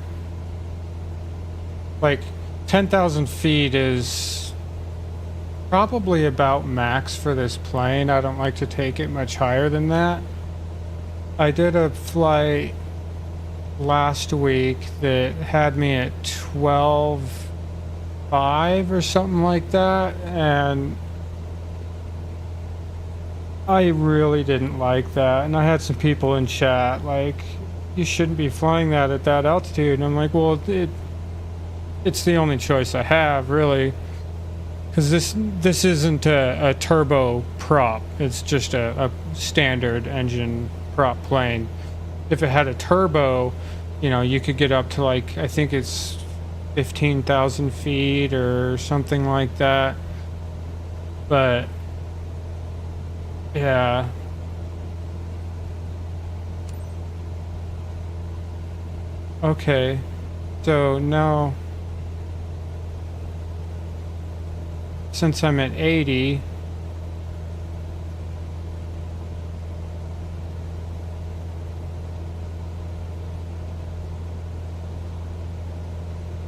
Like, 10,000 feet is probably about max for this plane. I don't like to take it much higher than that. I did a flight last week that had me at 12.5 or something like that, and I really didn't like that. And I had some people in chat like, you shouldn't be flying that at that altitude. And I'm like, well, it's the only choice I have, really, because this isn't a turbo prop. It's just a standard engine prop plane. If it had a turbo, you know, you could get up to, like, I think it's 15,000 feet or something like that. But yeah. Okay. So now, since I'm at 80,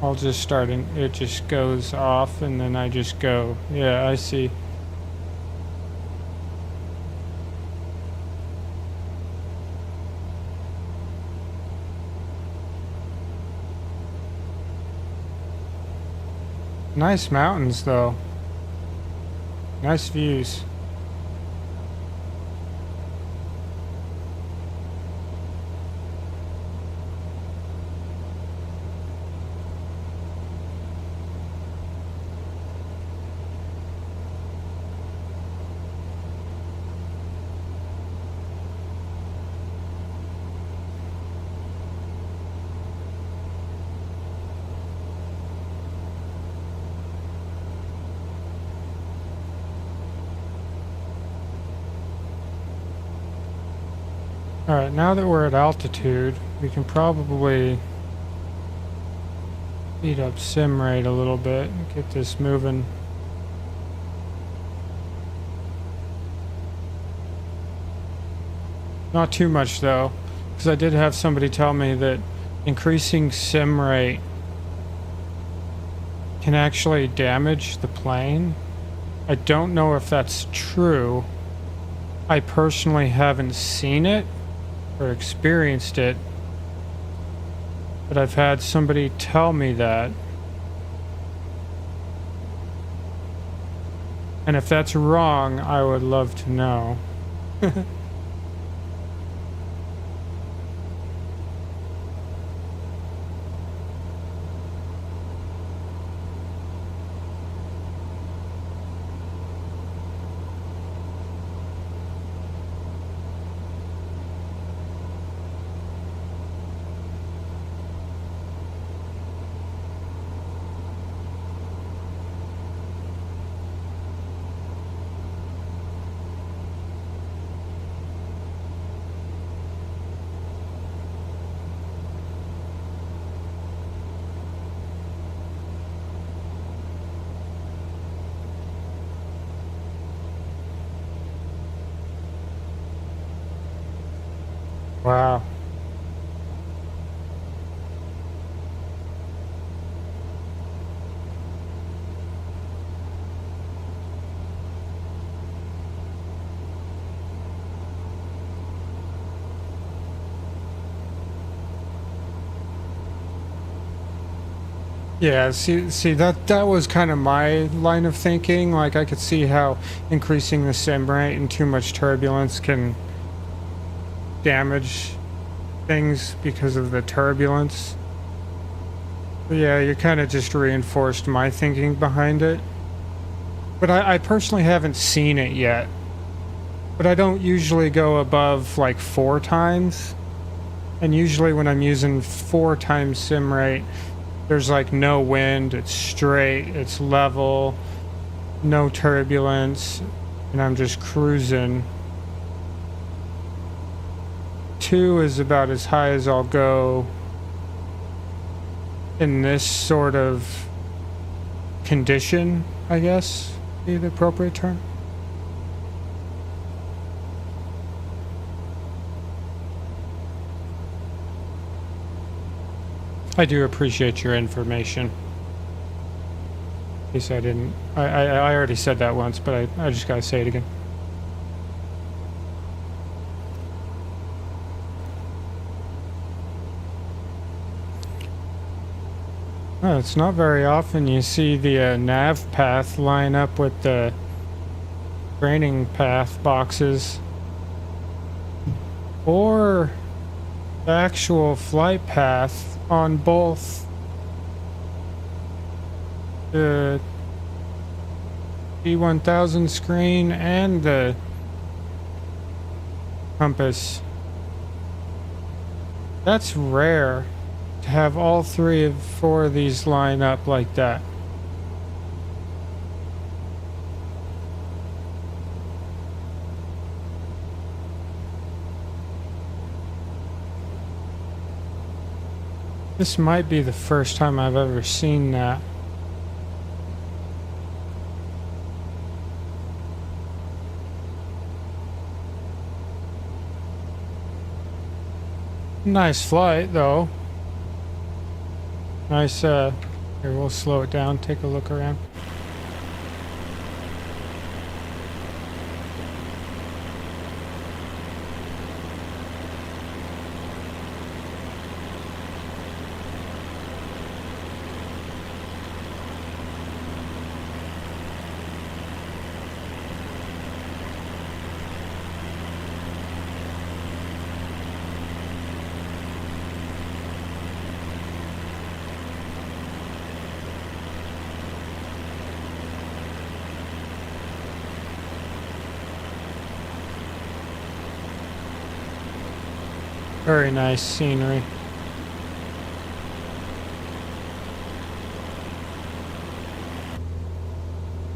I'll just start and it just goes off and then I just go. Yeah, I see. Nice mountains, though. Nice views. Alright, now that we're at altitude, we can probably speed up sim rate a little bit and get this moving. Not too much though, because I did have somebody tell me that increasing sim rate can actually damage the plane. I don't know if that's true. I personally haven't seen it or experienced it, but I've had somebody tell me that. And if that's wrong, I would love to know. Wow. Yeah, see that was kind of my line of thinking. Like, I could see how increasing the sim rate and too much turbulence can damage things because of the turbulence. But yeah, you kind of just reinforced my thinking behind it. But I personally haven't seen it yet. but I don't usually go above like 4 times. And usually when I'm using 4 times sim rate, there's like no wind, it's straight, it's level, no turbulence, and I'm just cruising. 2 is about as high as I'll go in this sort of condition, I guess, be the appropriate term. I do appreciate your information. In case I didn't, I already said that once, but I just gotta say it again. Oh, it's not very often you see the nav path line up with the training path boxes, or the actual flight path on both the B1000 screen and the compass. That's rare to have all 4 of these line up like that. This might be the first time I've ever seen that. Nice flight, though. Nice, here, we'll slow it down, take a look around. Very nice scenery.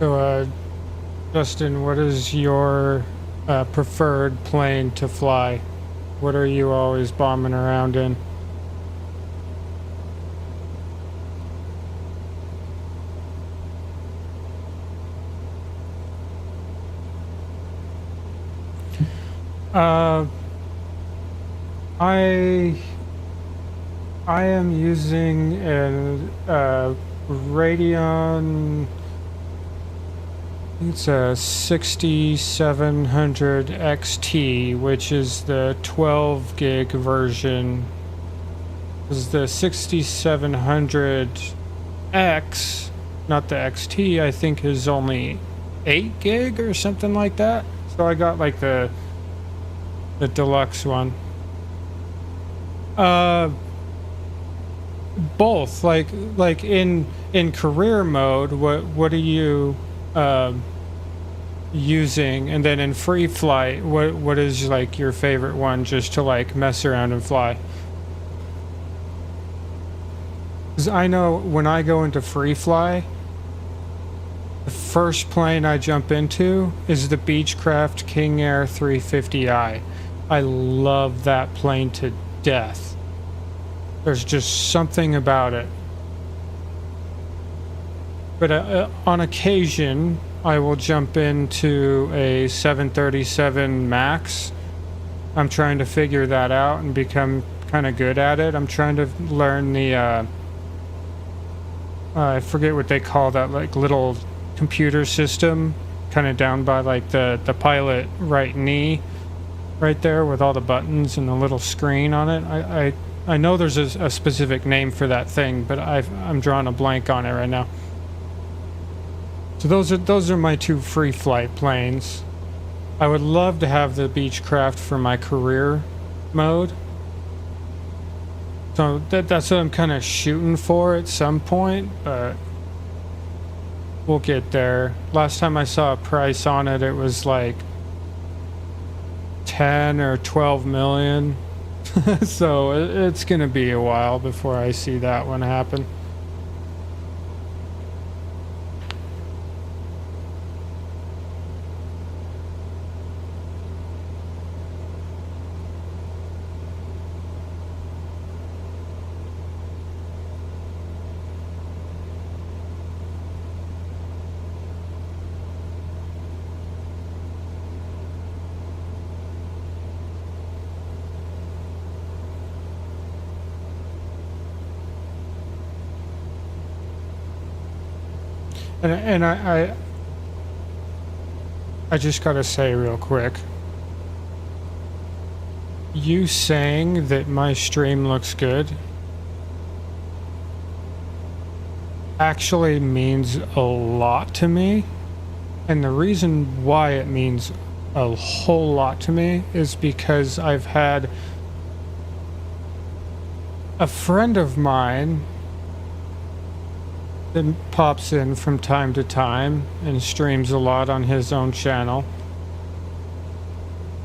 So, Justin, what is your preferred plane to fly? What are you always bombing around in? I am using a Radeon. It's a 6700 XT, which is the 12 gig version. Because the 6700X, not the XT, I think is only 8 gig or something like that. So I got like the deluxe one. Both, like in career mode, what are you using, and then in free flight, what is like your favorite one just to like mess around and fly? Because I know when I go into free fly, the first plane I jump into is the Beechcraft King Air 350i. I love that plane to death. There's just something about it. But on occasion, I will jump into a 737 MAX. I'm trying to figure that out and become kind of good at it. I'm trying to learn the, I forget what they call that, like little computer system, kind of down by like the pilot right knee, right there with all the buttons and the little screen on it. I know there's a specific name for that thing, but I'm drawing a blank on it right now. So those are my 2 free flight planes. I would love to have the Beechcraft for my career mode. So that's what I'm kind of shooting for at some point, but we'll get there. Last time I saw a price on it, it was like 10 or 12 million. So it's gonna be a while before I see that one happen. And I just gotta say real quick, you saying that my stream looks good actually means a lot to me. And the reason why it means a whole lot to me is because I've had a friend of mine that pops in from time to time and streams a lot on his own channel.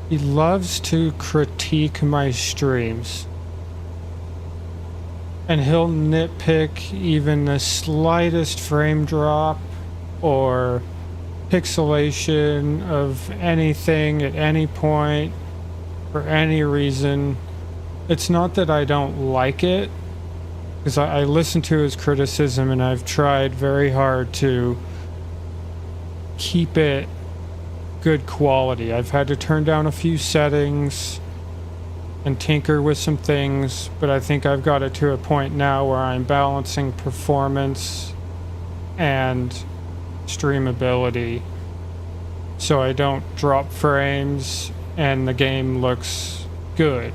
He loves to critique my streams, and he'll nitpick even the slightest frame drop or pixelation of anything at any point for any reason. It's not that I don't like it, because I listen to his criticism and I've tried very hard to keep it good quality. I've had to turn down a few settings and tinker with some things, but I think I've got it to a point now where I'm balancing performance and streamability so I don't drop frames and the game looks good,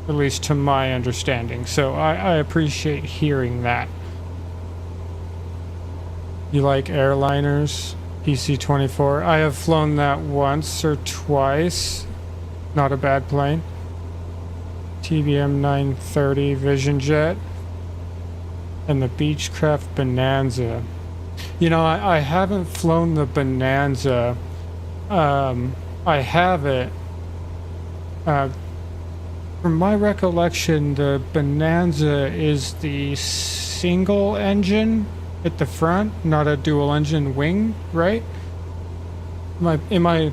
at least to my understanding. So I appreciate hearing that. You like airliners? PC-24. I have flown that once or twice. Not a bad plane. TBM 930 Vision Jet. And the Beechcraft Bonanza. You know, I haven't flown the Bonanza. I have it. From my recollection, the Bonanza is the single engine at the front, not a dual engine wing, right? Am I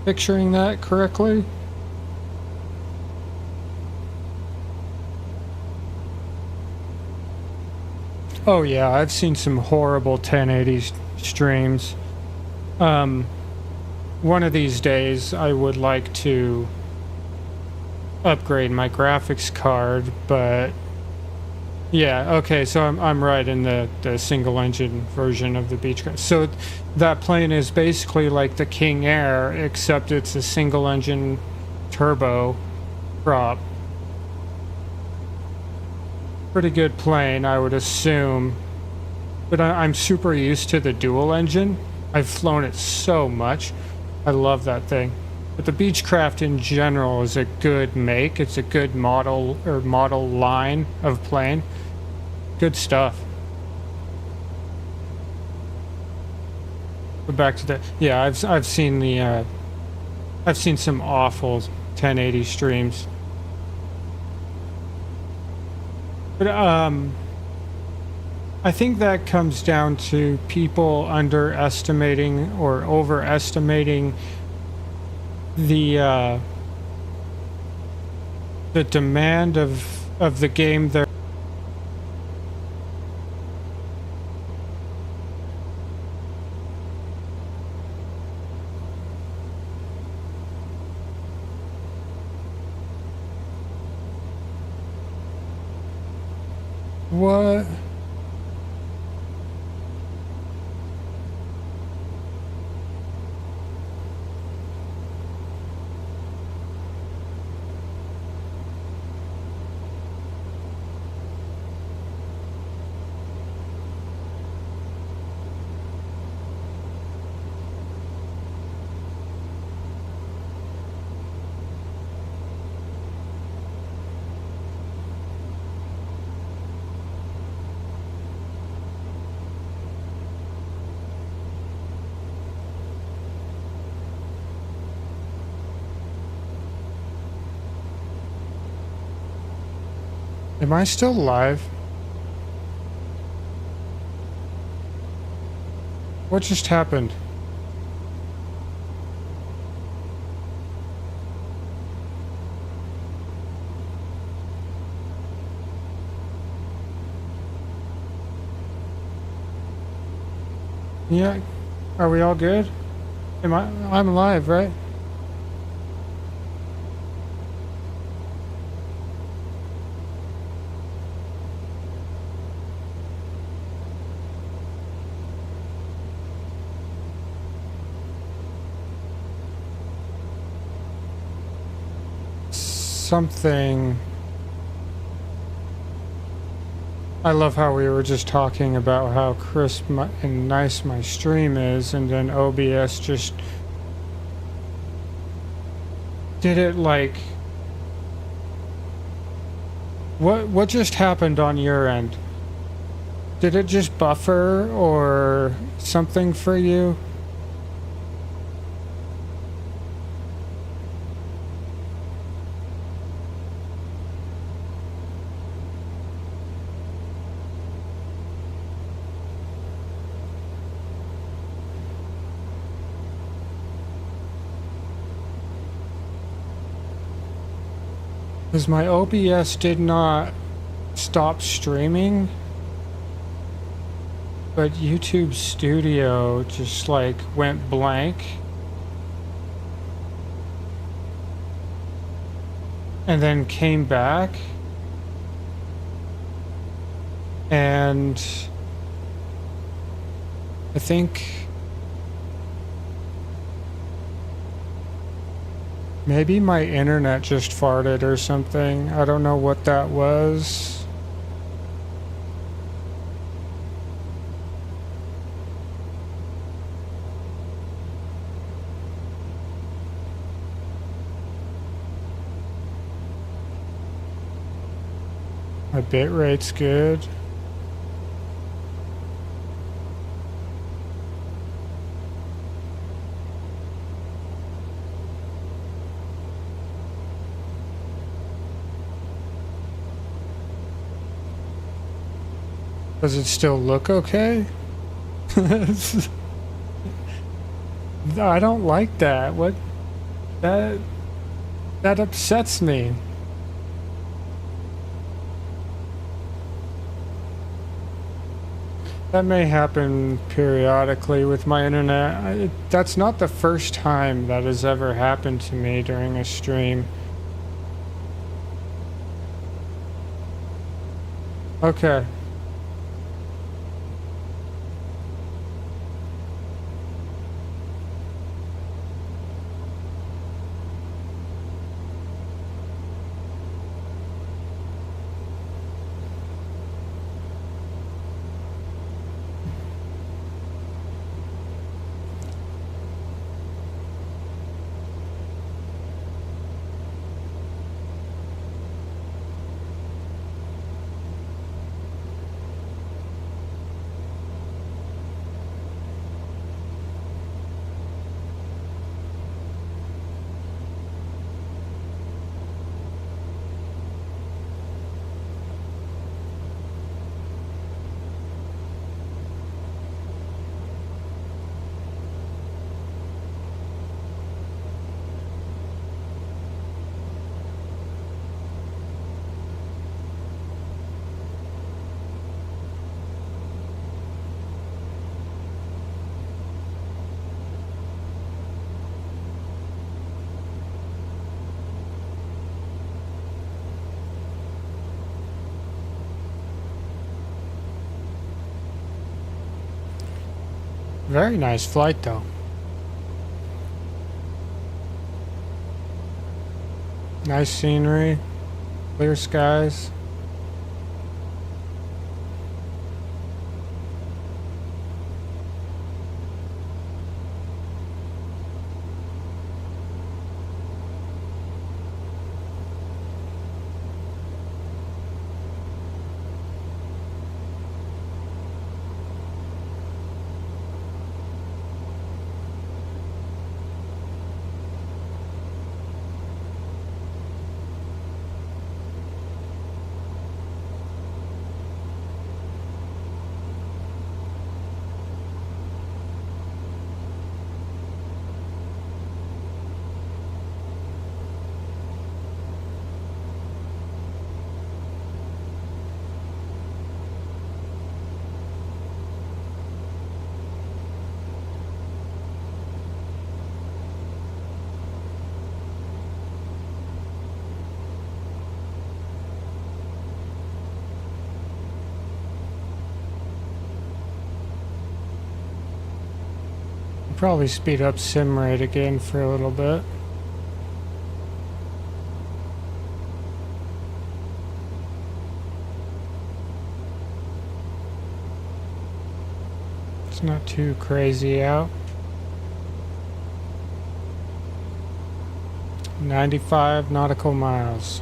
picturing that correctly? Oh yeah, I've seen some horrible 1080 streams. One of these days I would like to upgrade my graphics card, but yeah, okay, so I'm right in the single engine version of the Beechcraft. So that plane is basically like the King Air, except it's a single engine turbo prop. Pretty good plane, I would assume, but I'm super used to the dual engine. I've flown it so much. I love that thing. But the Beechcraft in general is a good make. It's a good model or model line of plane. Good stuff. But back to the, yeah, I've seen the I've seen some awful 1080 streams. But I think that comes down to people underestimating or overestimating the demand of the game there. What? Am I still live? What just happened? Yeah, are we all good? I'm alive, right? Something. I love how we were just talking about how crisp and nice my stream is, and then OBS just did it like... What just happened on your end? Did it just buffer or something for you? Because my OBS did not stop streaming, but YouTube Studio just like went blank. And then came back. And I think maybe my internet just farted or something. I don't know what that was. My bit rate's good. Does it still look okay? I don't like that. What? That upsets me. That may happen periodically with my internet. That's not the first time that has ever happened to me during a stream. Okay. Very nice flight, though. Nice scenery, clear skies. Probably speed up sim rate again for a little bit. It's not too crazy out. 95 nautical miles.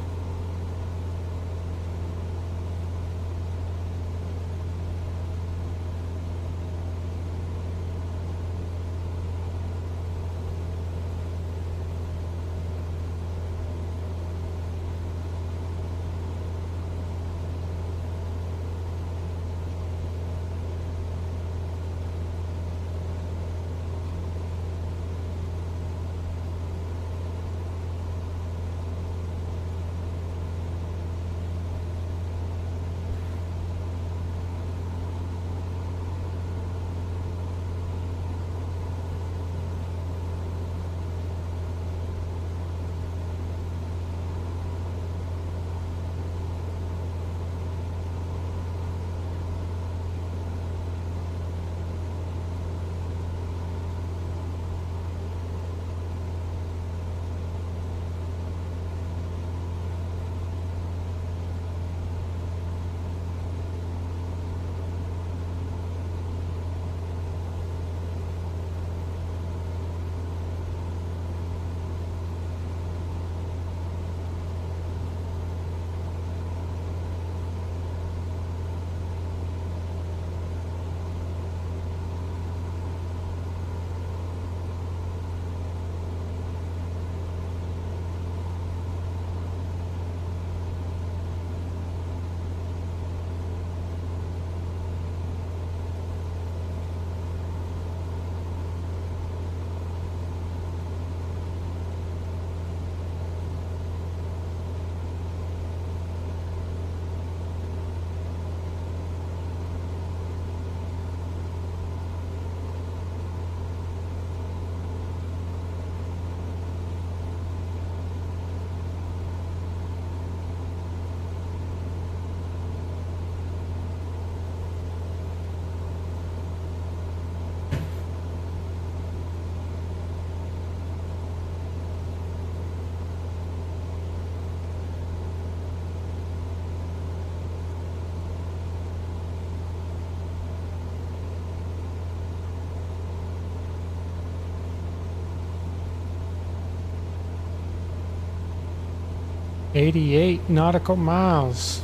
$88 nautical miles.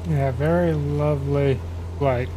Yeah, very lovely flight.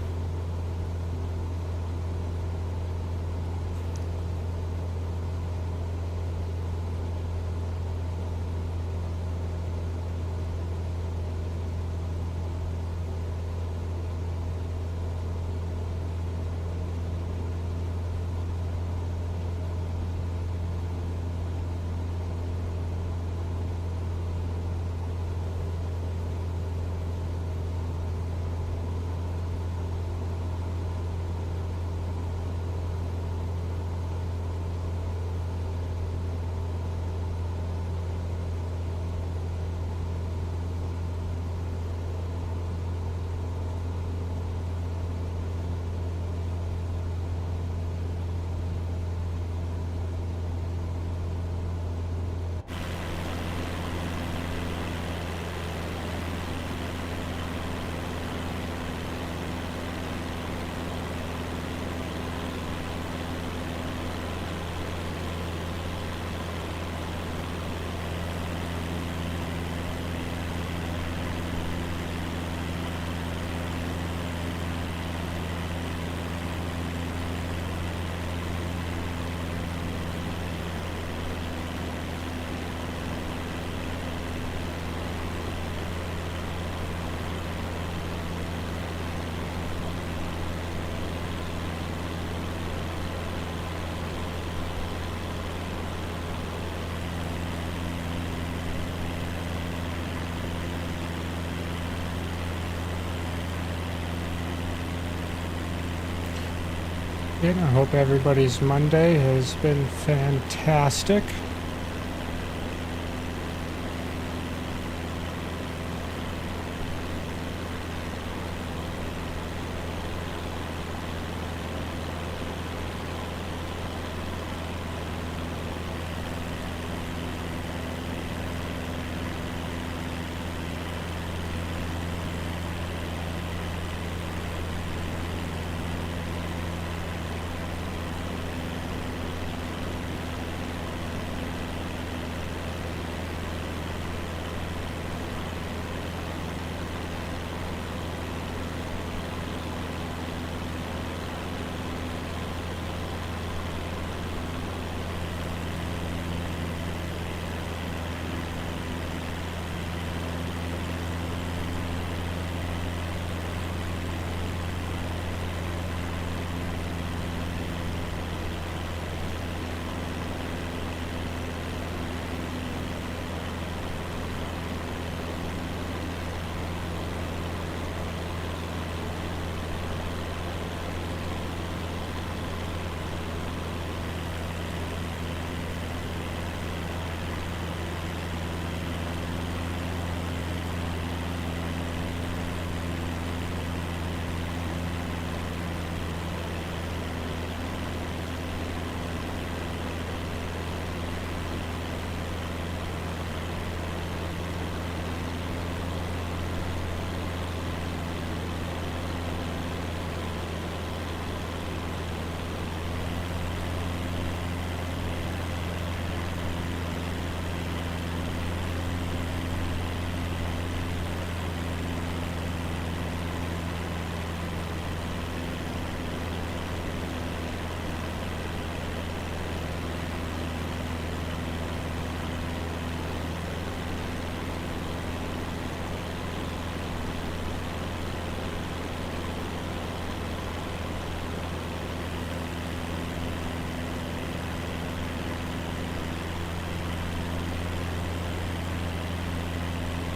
I hope everybody's Monday has been fantastic.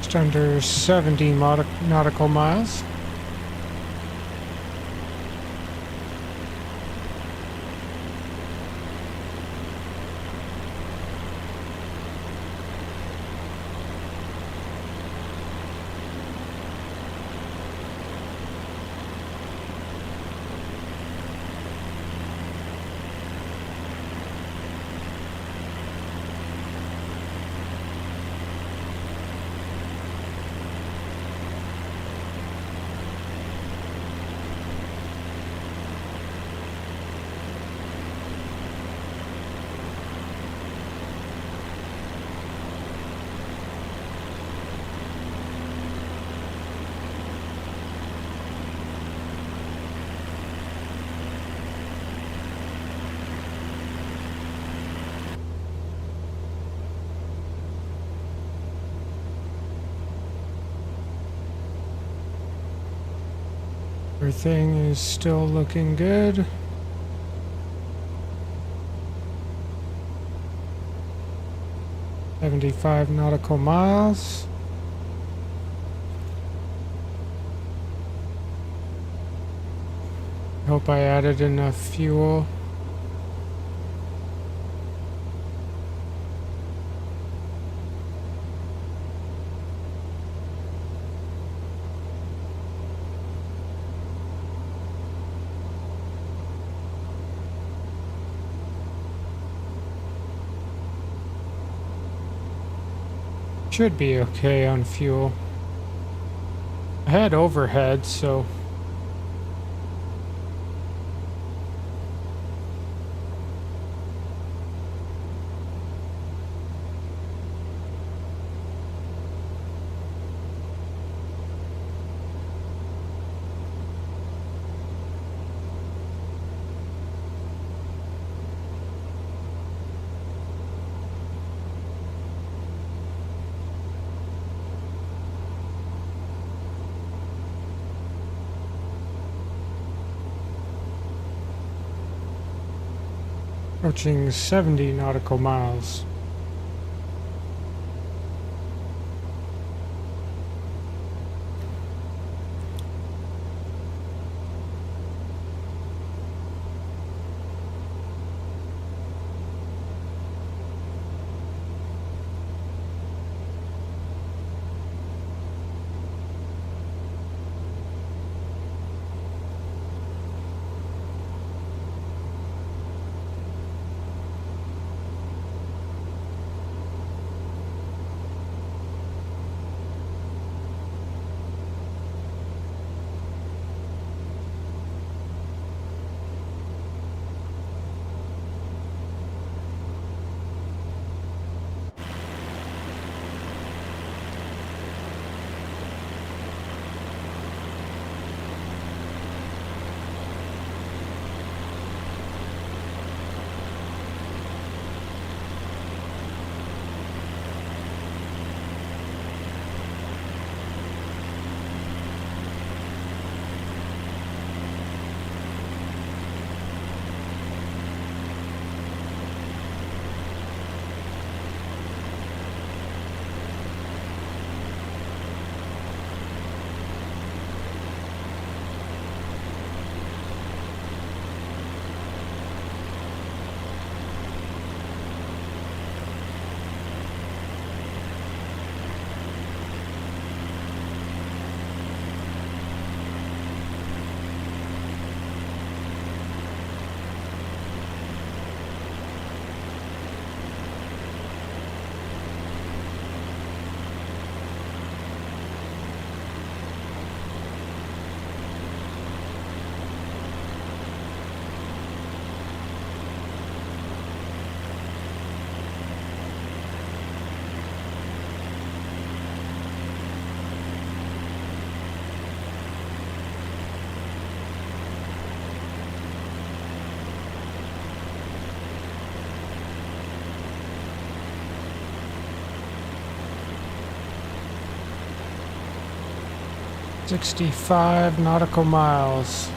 Just under 70 nautical miles. Everything is still looking good. "75 nautical miles. Hope I added enough fuel. Should be okay on fuel. I had overhead, so approaching 70 nautical miles. 65 nautical miles.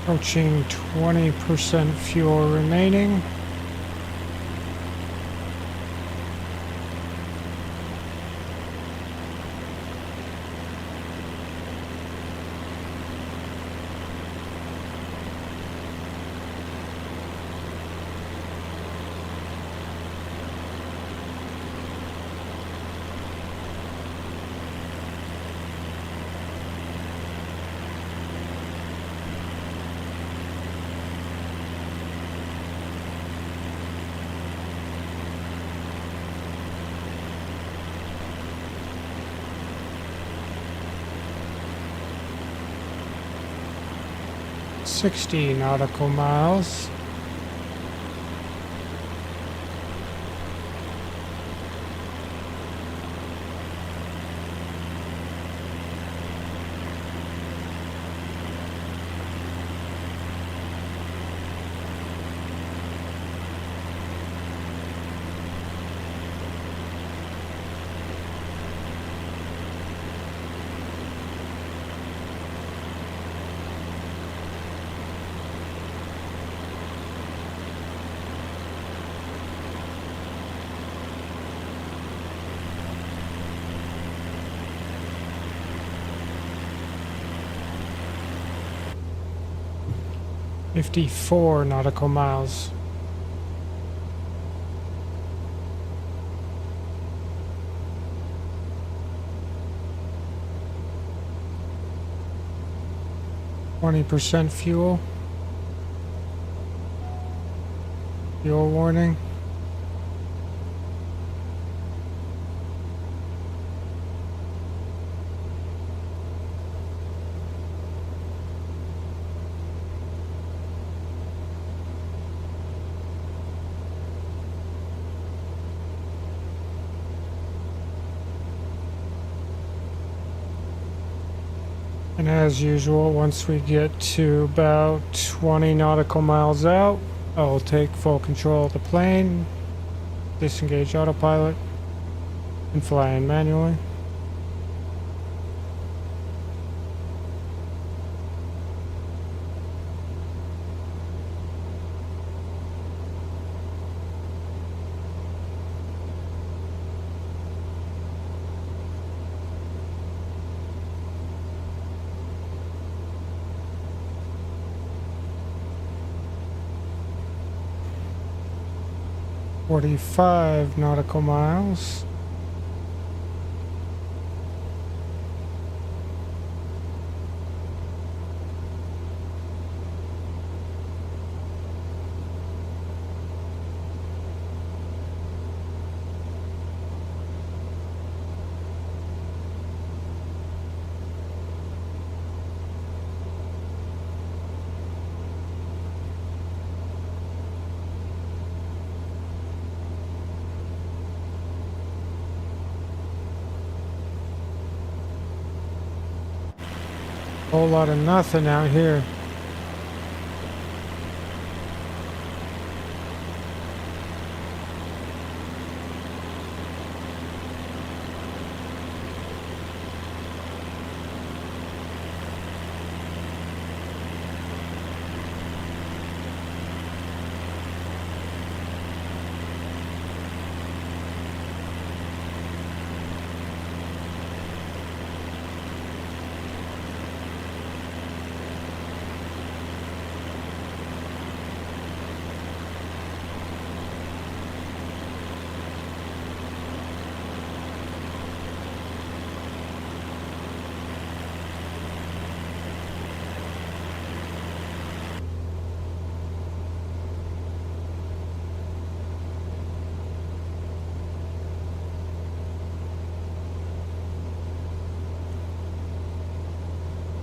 Approaching 20% fuel remaining. Sixty nautical miles. $54 nautical miles. %, fuel. Fuel warning. And as usual, once we get to about 20 nautical miles out, I'll take full control of the plane, disengage autopilot, and fly in manually. $45 nautical miles. Whole lot of nothing out here.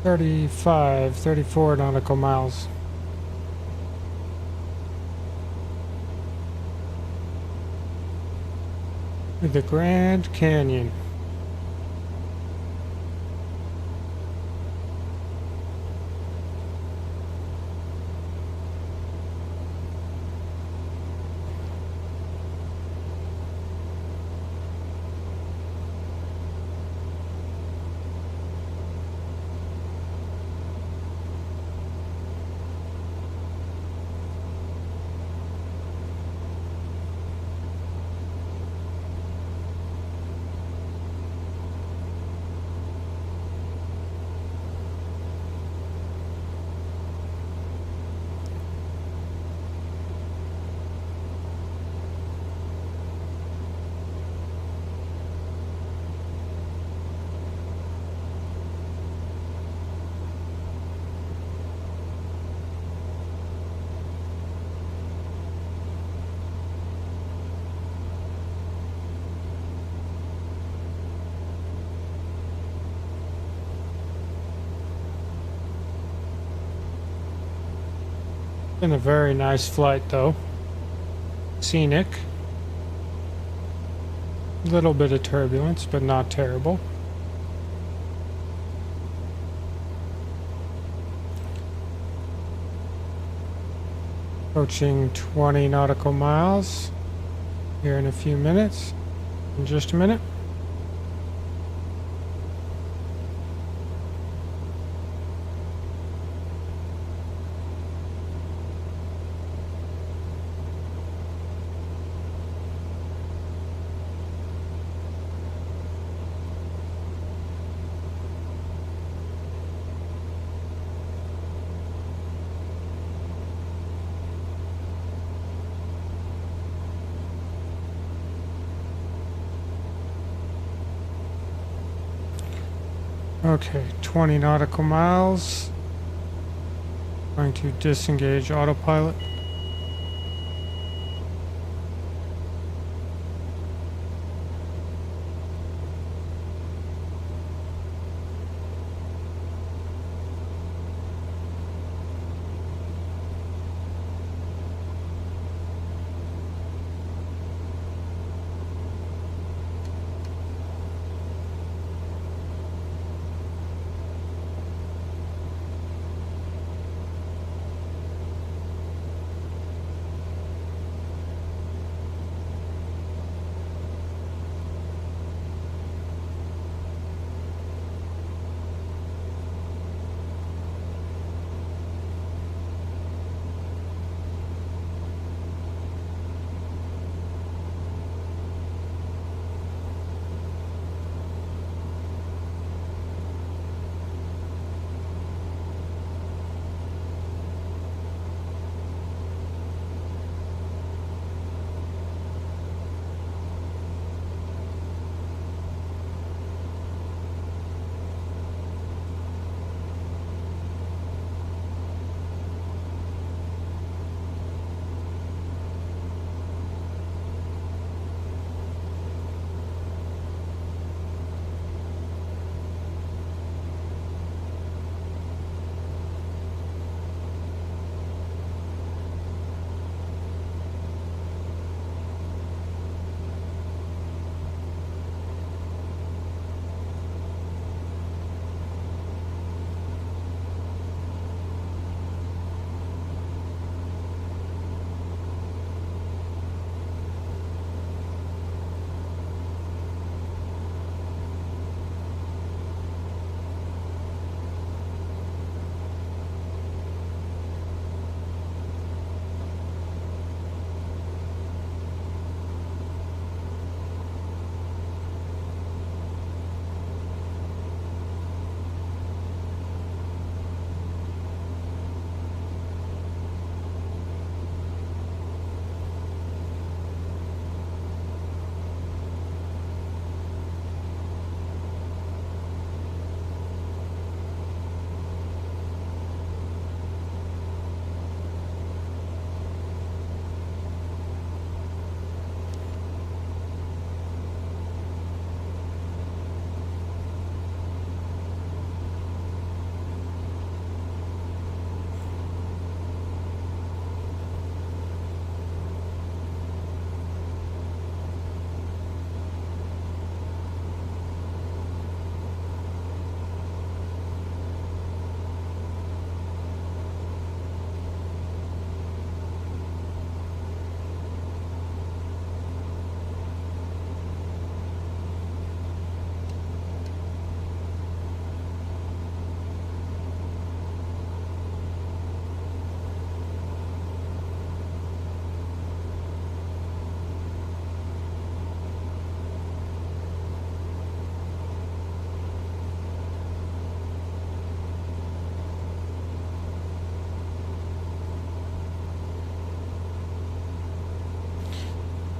35, 34 nautical miles. To the Grand Canyon. Been a very nice flight though. Scenic. A little bit of turbulence, but not terrible. Approaching 20 nautical miles here in a few minutes. In just a minute. Okay, 20 nautical miles. Going to disengage autopilot.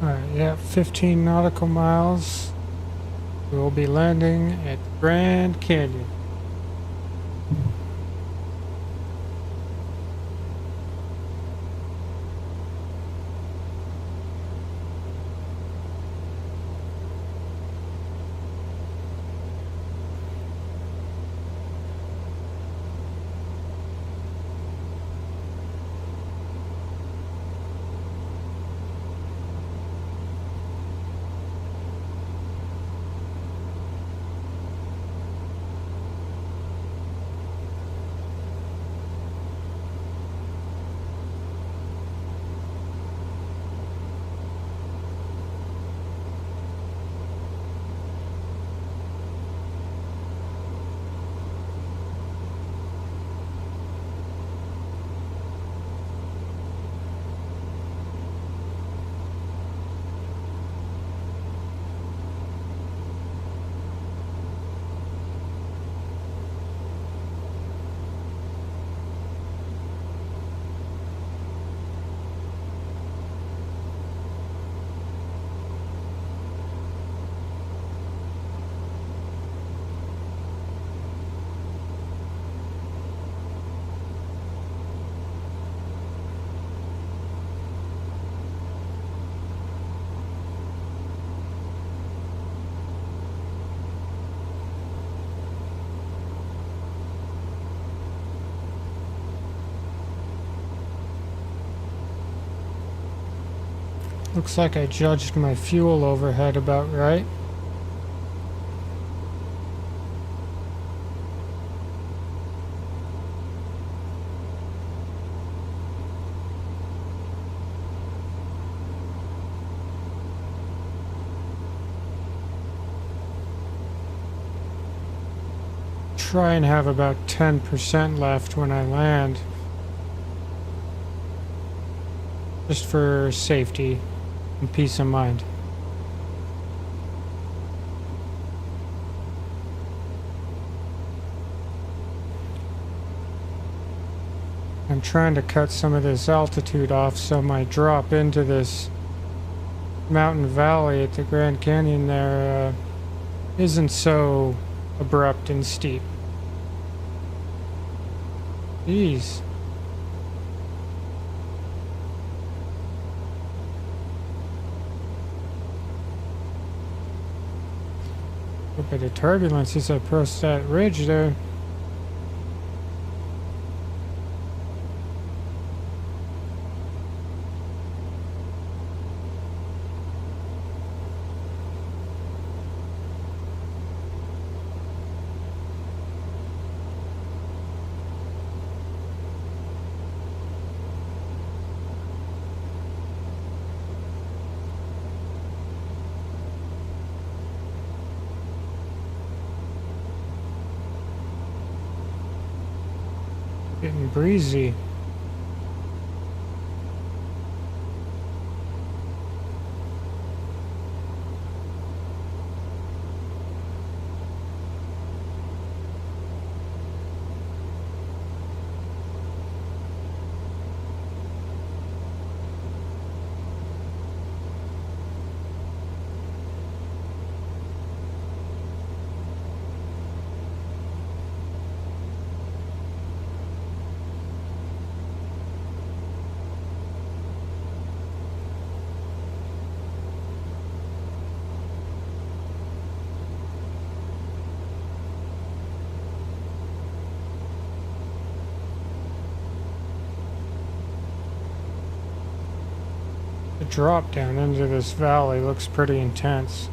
Alright, yeah, 15 nautical miles. We will be landing at Grand Canyon. Looks like I judged my fuel overhead about right. Try and have about 10% left when I land, just for safety and peace of mind. I'm trying to cut some of this altitude off so my drop into this mountain valley at the Grand Canyon there isn't so abrupt and steep. Jeez. A bit of turbulence as I approach that ridge there. Getting breezy. The drop down into this valley looks pretty intense.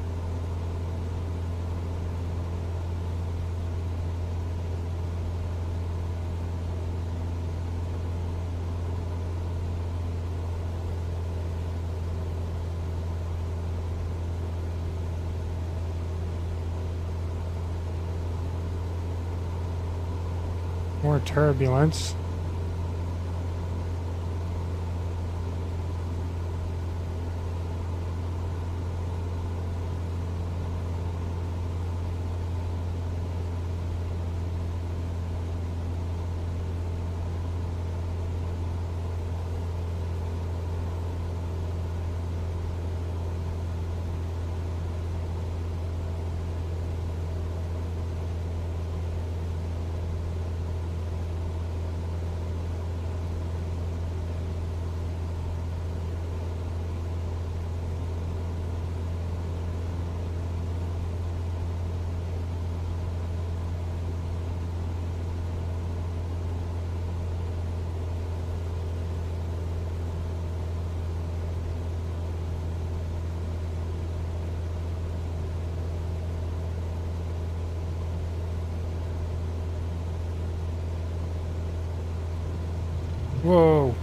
More turbulence. Whoa.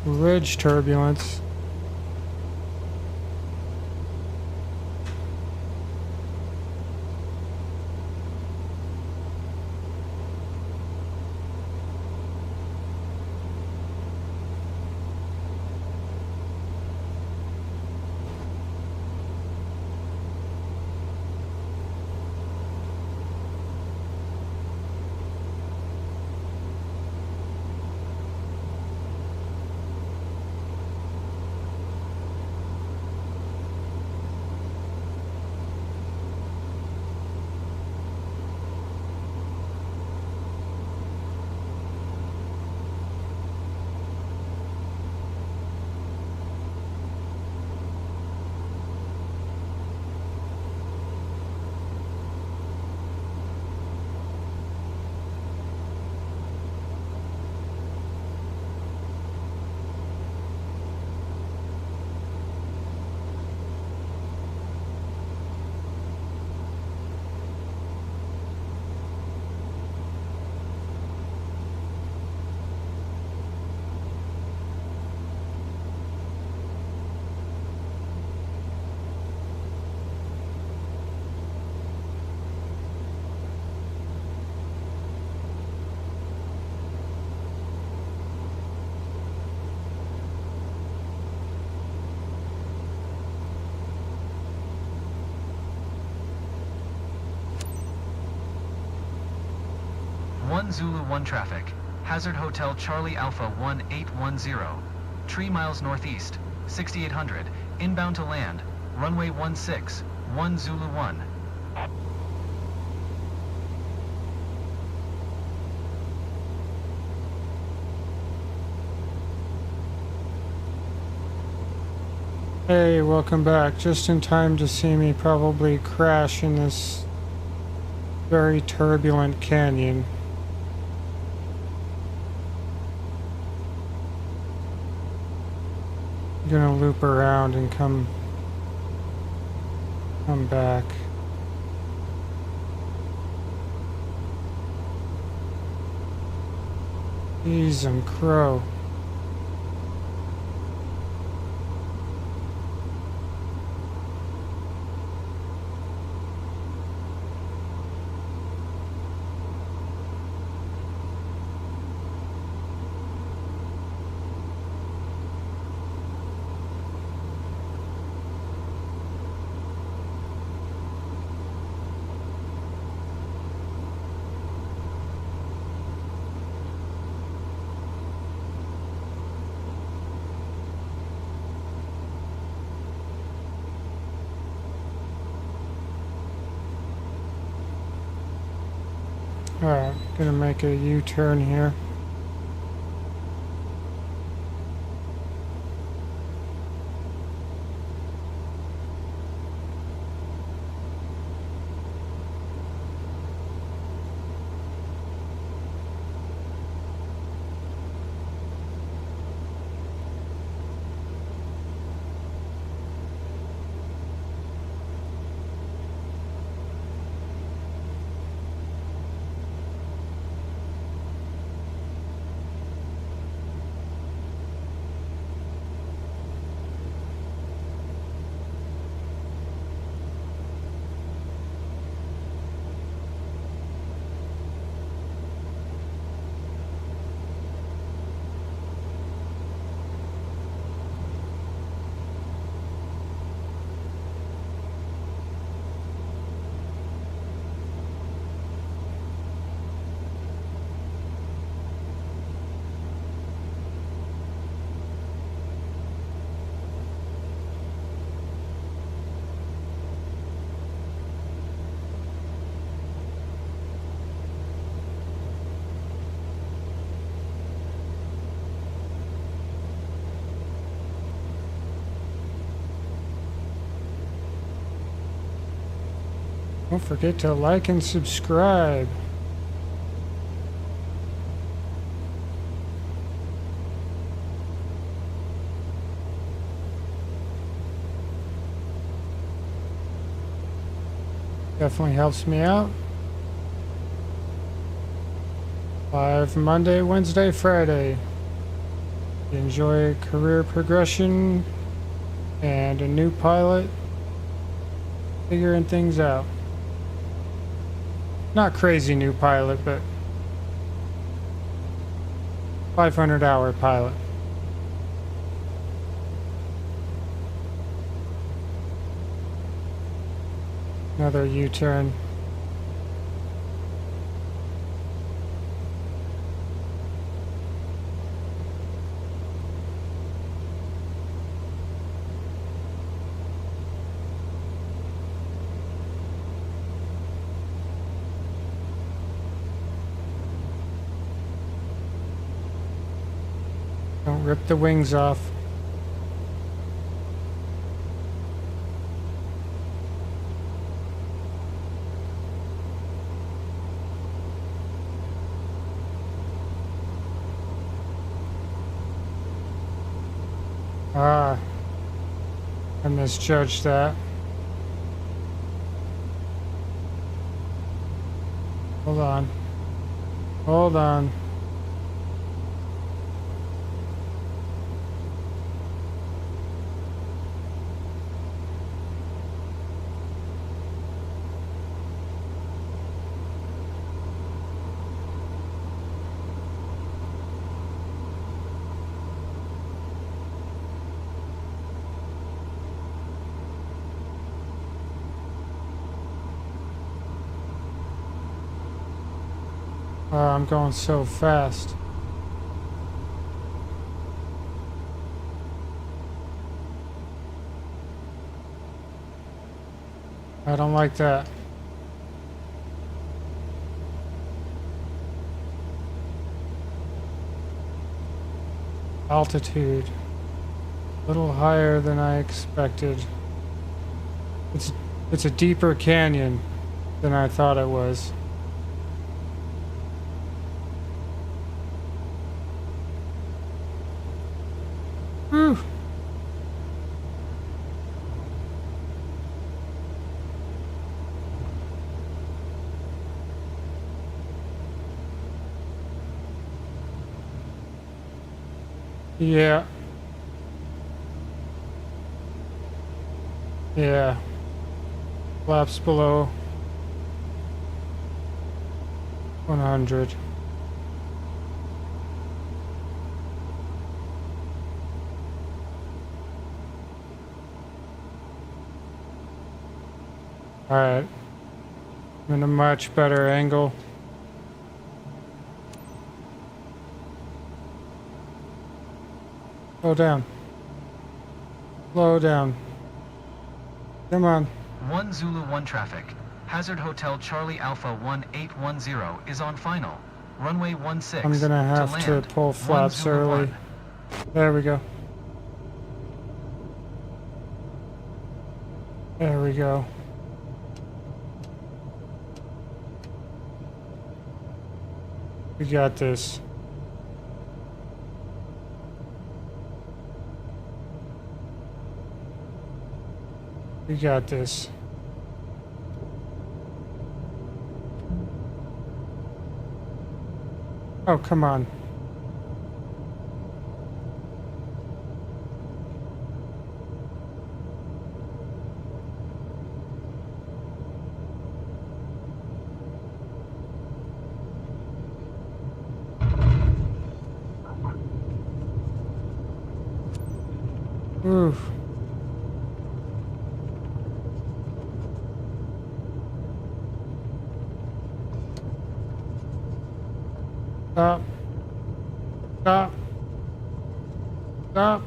Ridge turbulence. One Zulu 1 traffic. Hazard Hotel Charlie Alpha 1810. 3 miles northeast, 6800. Inbound to land. Runway 16. 1 Zulu 1. Hey, welcome back. Just in time to see me probably crash in this very turbulent canyon. I'm gonna loop around and come back. Jeez, I'm crow. Alright, gonna make a U-turn here. Don't forget to like and subscribe. Definitely helps me out. Live Monday, Wednesday, Friday. Enjoy career progression and a new pilot figuring things out. Not crazy new pilot, but 500-hour pilot. Another U-turn. Don't rip the wings off. Ah, I misjudged that. Hold on. Hold on. I'm going so fast. I don't like that. Altitude. A little higher than I expected. It's a deeper canyon than I thought it was. Whew. Yeah. Yeah. Flaps below 100. Alright. I'm in a much better angle. Slow down. Slow down. Come on. 1 Zulu 1 traffic. Hazard Hotel Charlie Alpha 1810 is on final. Runway 16. I'm gonna have to pull flaps early. There we go. There we go. We got this. We got this. Oh, come on. Oof. Stop. Stop. Stop.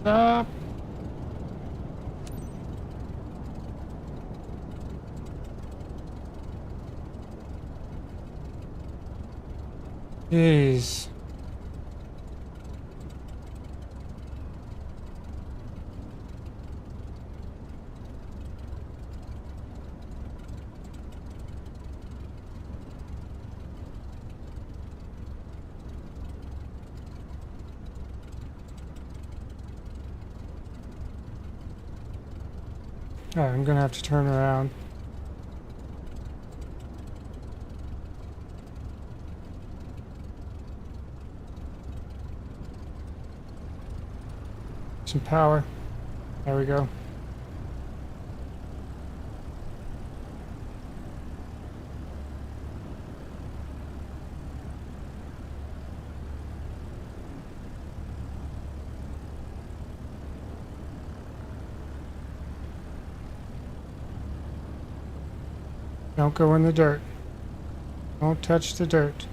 Stop. Jeez. Alright, I'm gonna have to turn around. Some power. There we go. Don't go in the dirt. Don't touch the dirt.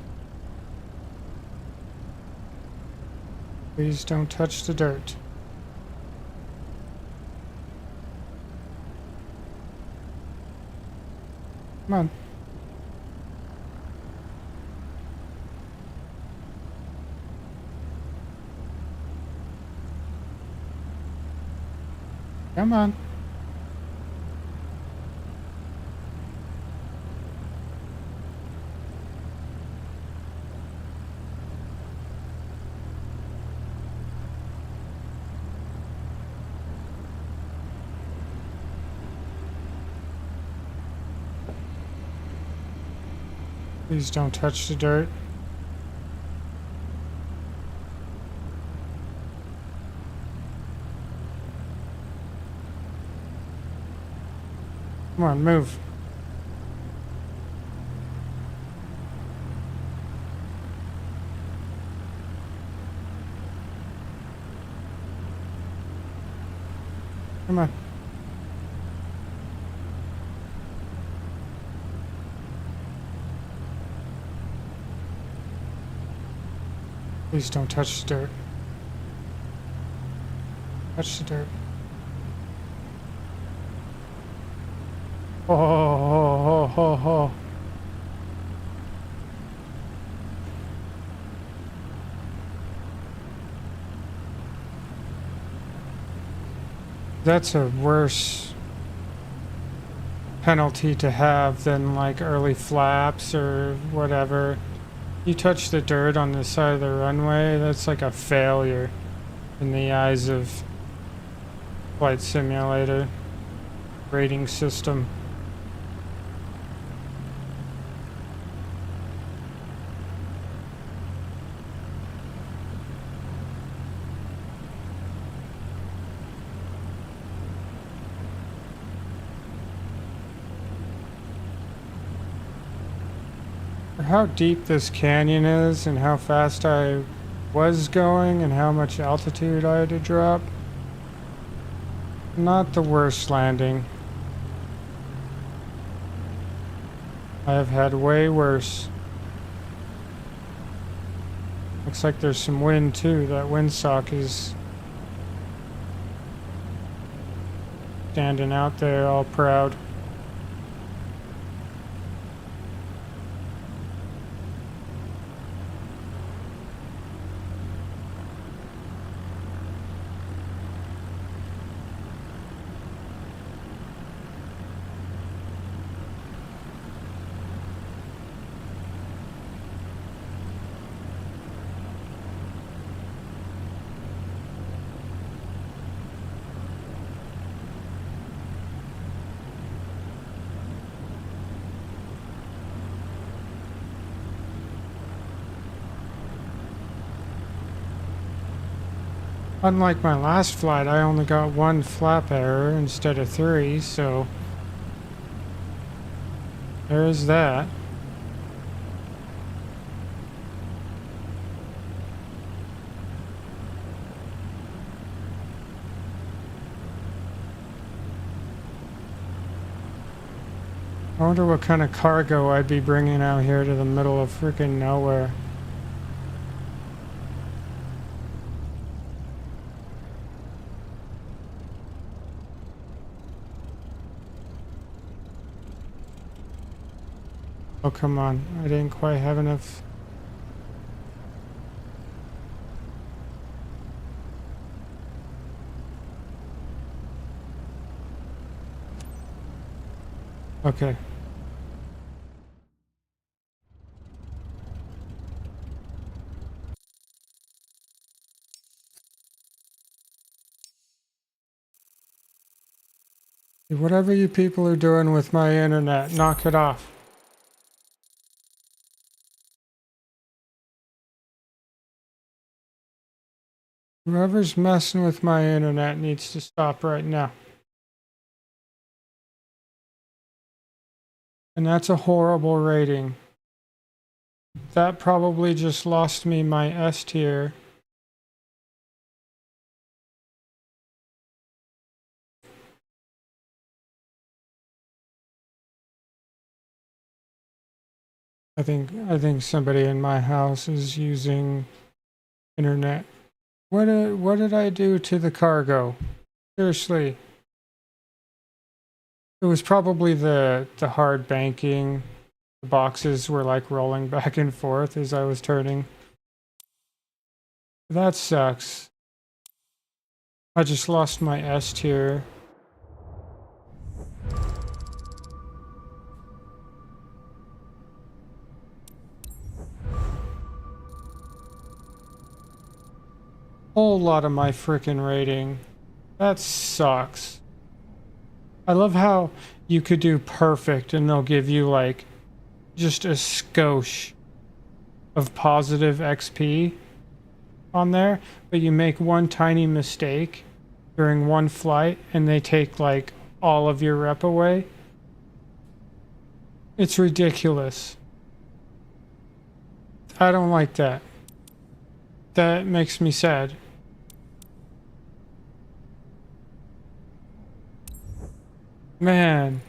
Please don't touch the dirt. Come on. Come on. Please don't touch the dirt. Come on, move. Come on. Please don't touch the dirt. Touch the dirt. Oh. That's a worse penalty to have than like early flaps or whatever. You touch the dirt on the side of the runway, that's like a failure in the eyes of Flight Simulator rating system. For how deep this canyon is and how fast I was going and how much altitude I had to drop, not the worst landing. I have had way worse. Looks like there's some wind too. That windsock is standing out there all proud. Unlike my last flight, I only got one flap error instead of 3, so there's that. I wonder what kind of cargo I'd be bringing out here to the middle of freaking nowhere. Oh, come on. I didn't quite have enough. Okay. Whatever you people are doing with my internet, knock it off. Whoever's messing with my internet needs to stop right now. And that's a horrible rating. That probably just lost me my S tier. I think somebody in my house is using internet. What did I do to the cargo? Seriously. It was probably the hard banking. The boxes were like rolling back and forth as I was turning. That sucks. I just lost my S tier. Whole lot of my frickin' rating. That sucks. I love how you could do perfect and they'll give you like just a skosh of positive XP on there, but you make one tiny mistake during one flight and they take like all of your rep away. It's ridiculous. I don't like that. That makes me sad. Man.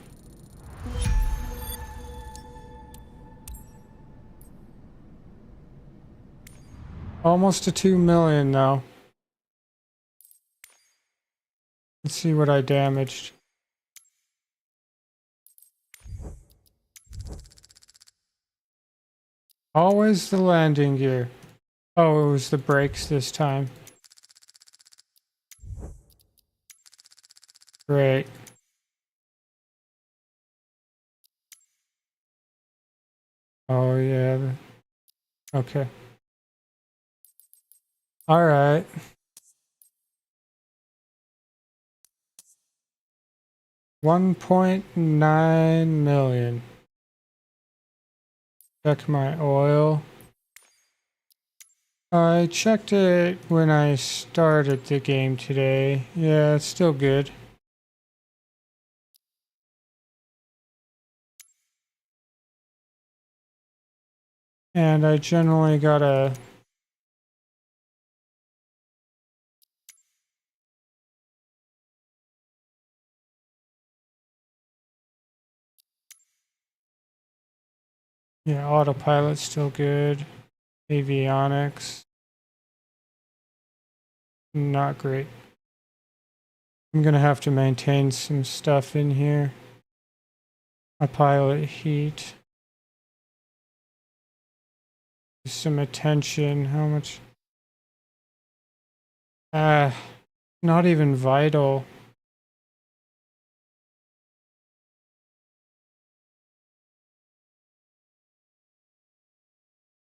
Almost to 2 million now. Let's see what I damaged. Always the landing gear. Oh, it was the brakes this time. Great. Oh, yeah. Okay. All right. $1.9 million. Check my oil. I checked it when I started the game today. Yeah, it's still good. And I generally got a autopilot's still good. Avionics. Not great. I'm gonna have to maintain some stuff in here. My pilot heat. Some attention. How much? Not even vital.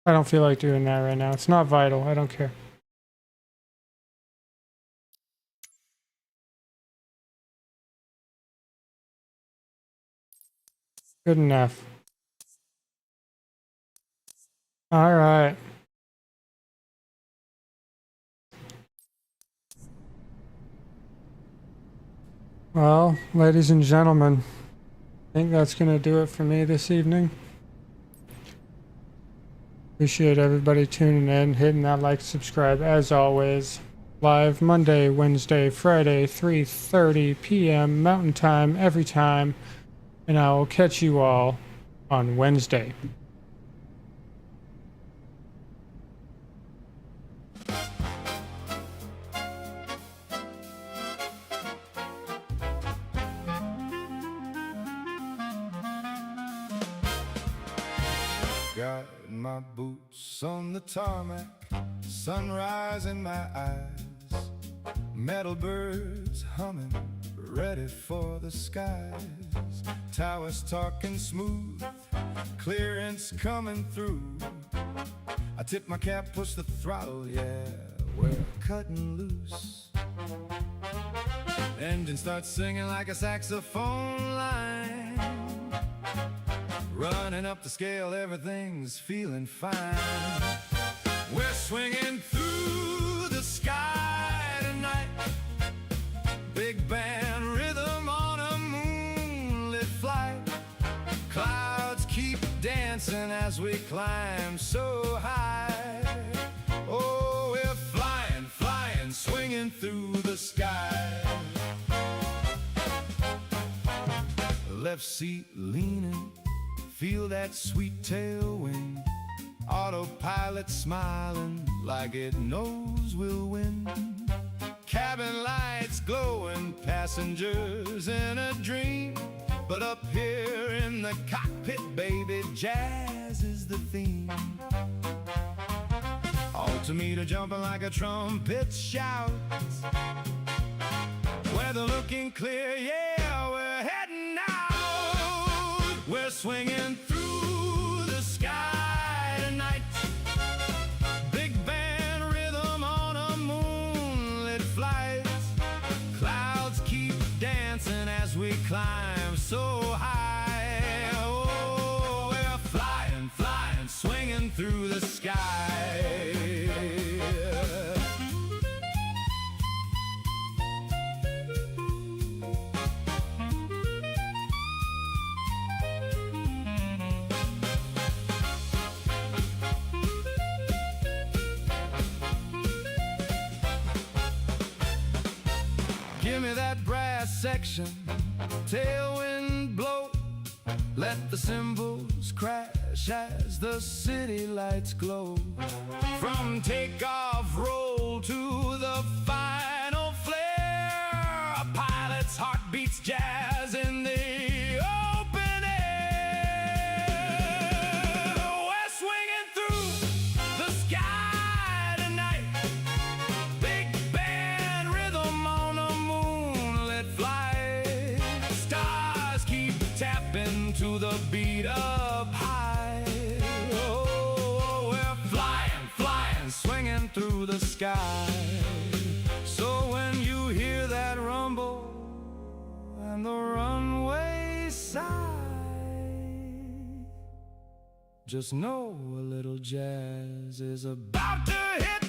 I don't feel like doing that right now. It's not vital. I don't care. Good enough. All right. Well, ladies and gentlemen, I think that's going to do it for me this evening. Appreciate everybody tuning in, hitting that like, subscribe. As always, live Monday, Wednesday, Friday, 3:30 p.m. Mountain Time every time. And I will catch you all on Wednesday. Got my boots on the tarmac, sunrise in my eyes, metal birds humming, ready for the skies. Towers talking smooth, clearance coming through. I tip my cap, push the throttle, yeah, we're cutting loose. Engine starts singing like a saxophone line. Running up the scale, everything's feeling fine. We're swinging through the sky tonight. Big band rhythm on a moonlit flight. Clouds keep dancing as we climb so high. Oh, we're flying, flying, swinging through the sky. Left seat leaning, feel that sweet tailwind. Autopilot smiling like it knows we'll win. Cabin lights glowing, passengers in a dream. But up here in the cockpit, baby, jazz is the theme. Altimeter jumping like a trumpet shouts. Weather looking clear, yeah, we're heading out. We're swinging through the sky tonight. Big band rhythm on a moonlit flight. Clouds keep dancing as we climb so high. Oh, we're flying, flying, swinging through the sky. Give me that brass section, tailwind blow. Let the cymbals crash as the city lights glow. From takeoff roll to the final flare, a pilot's heart beats jazz in the open air. We're swinging through the sky tonight. Big band rhythm on a moonlit flight. Stars keep tapping to the beat up high. Oh, we're flying, flying, swinging through the sky. So when you hear that rumble and the runway sigh, just know a little jazz is about to hit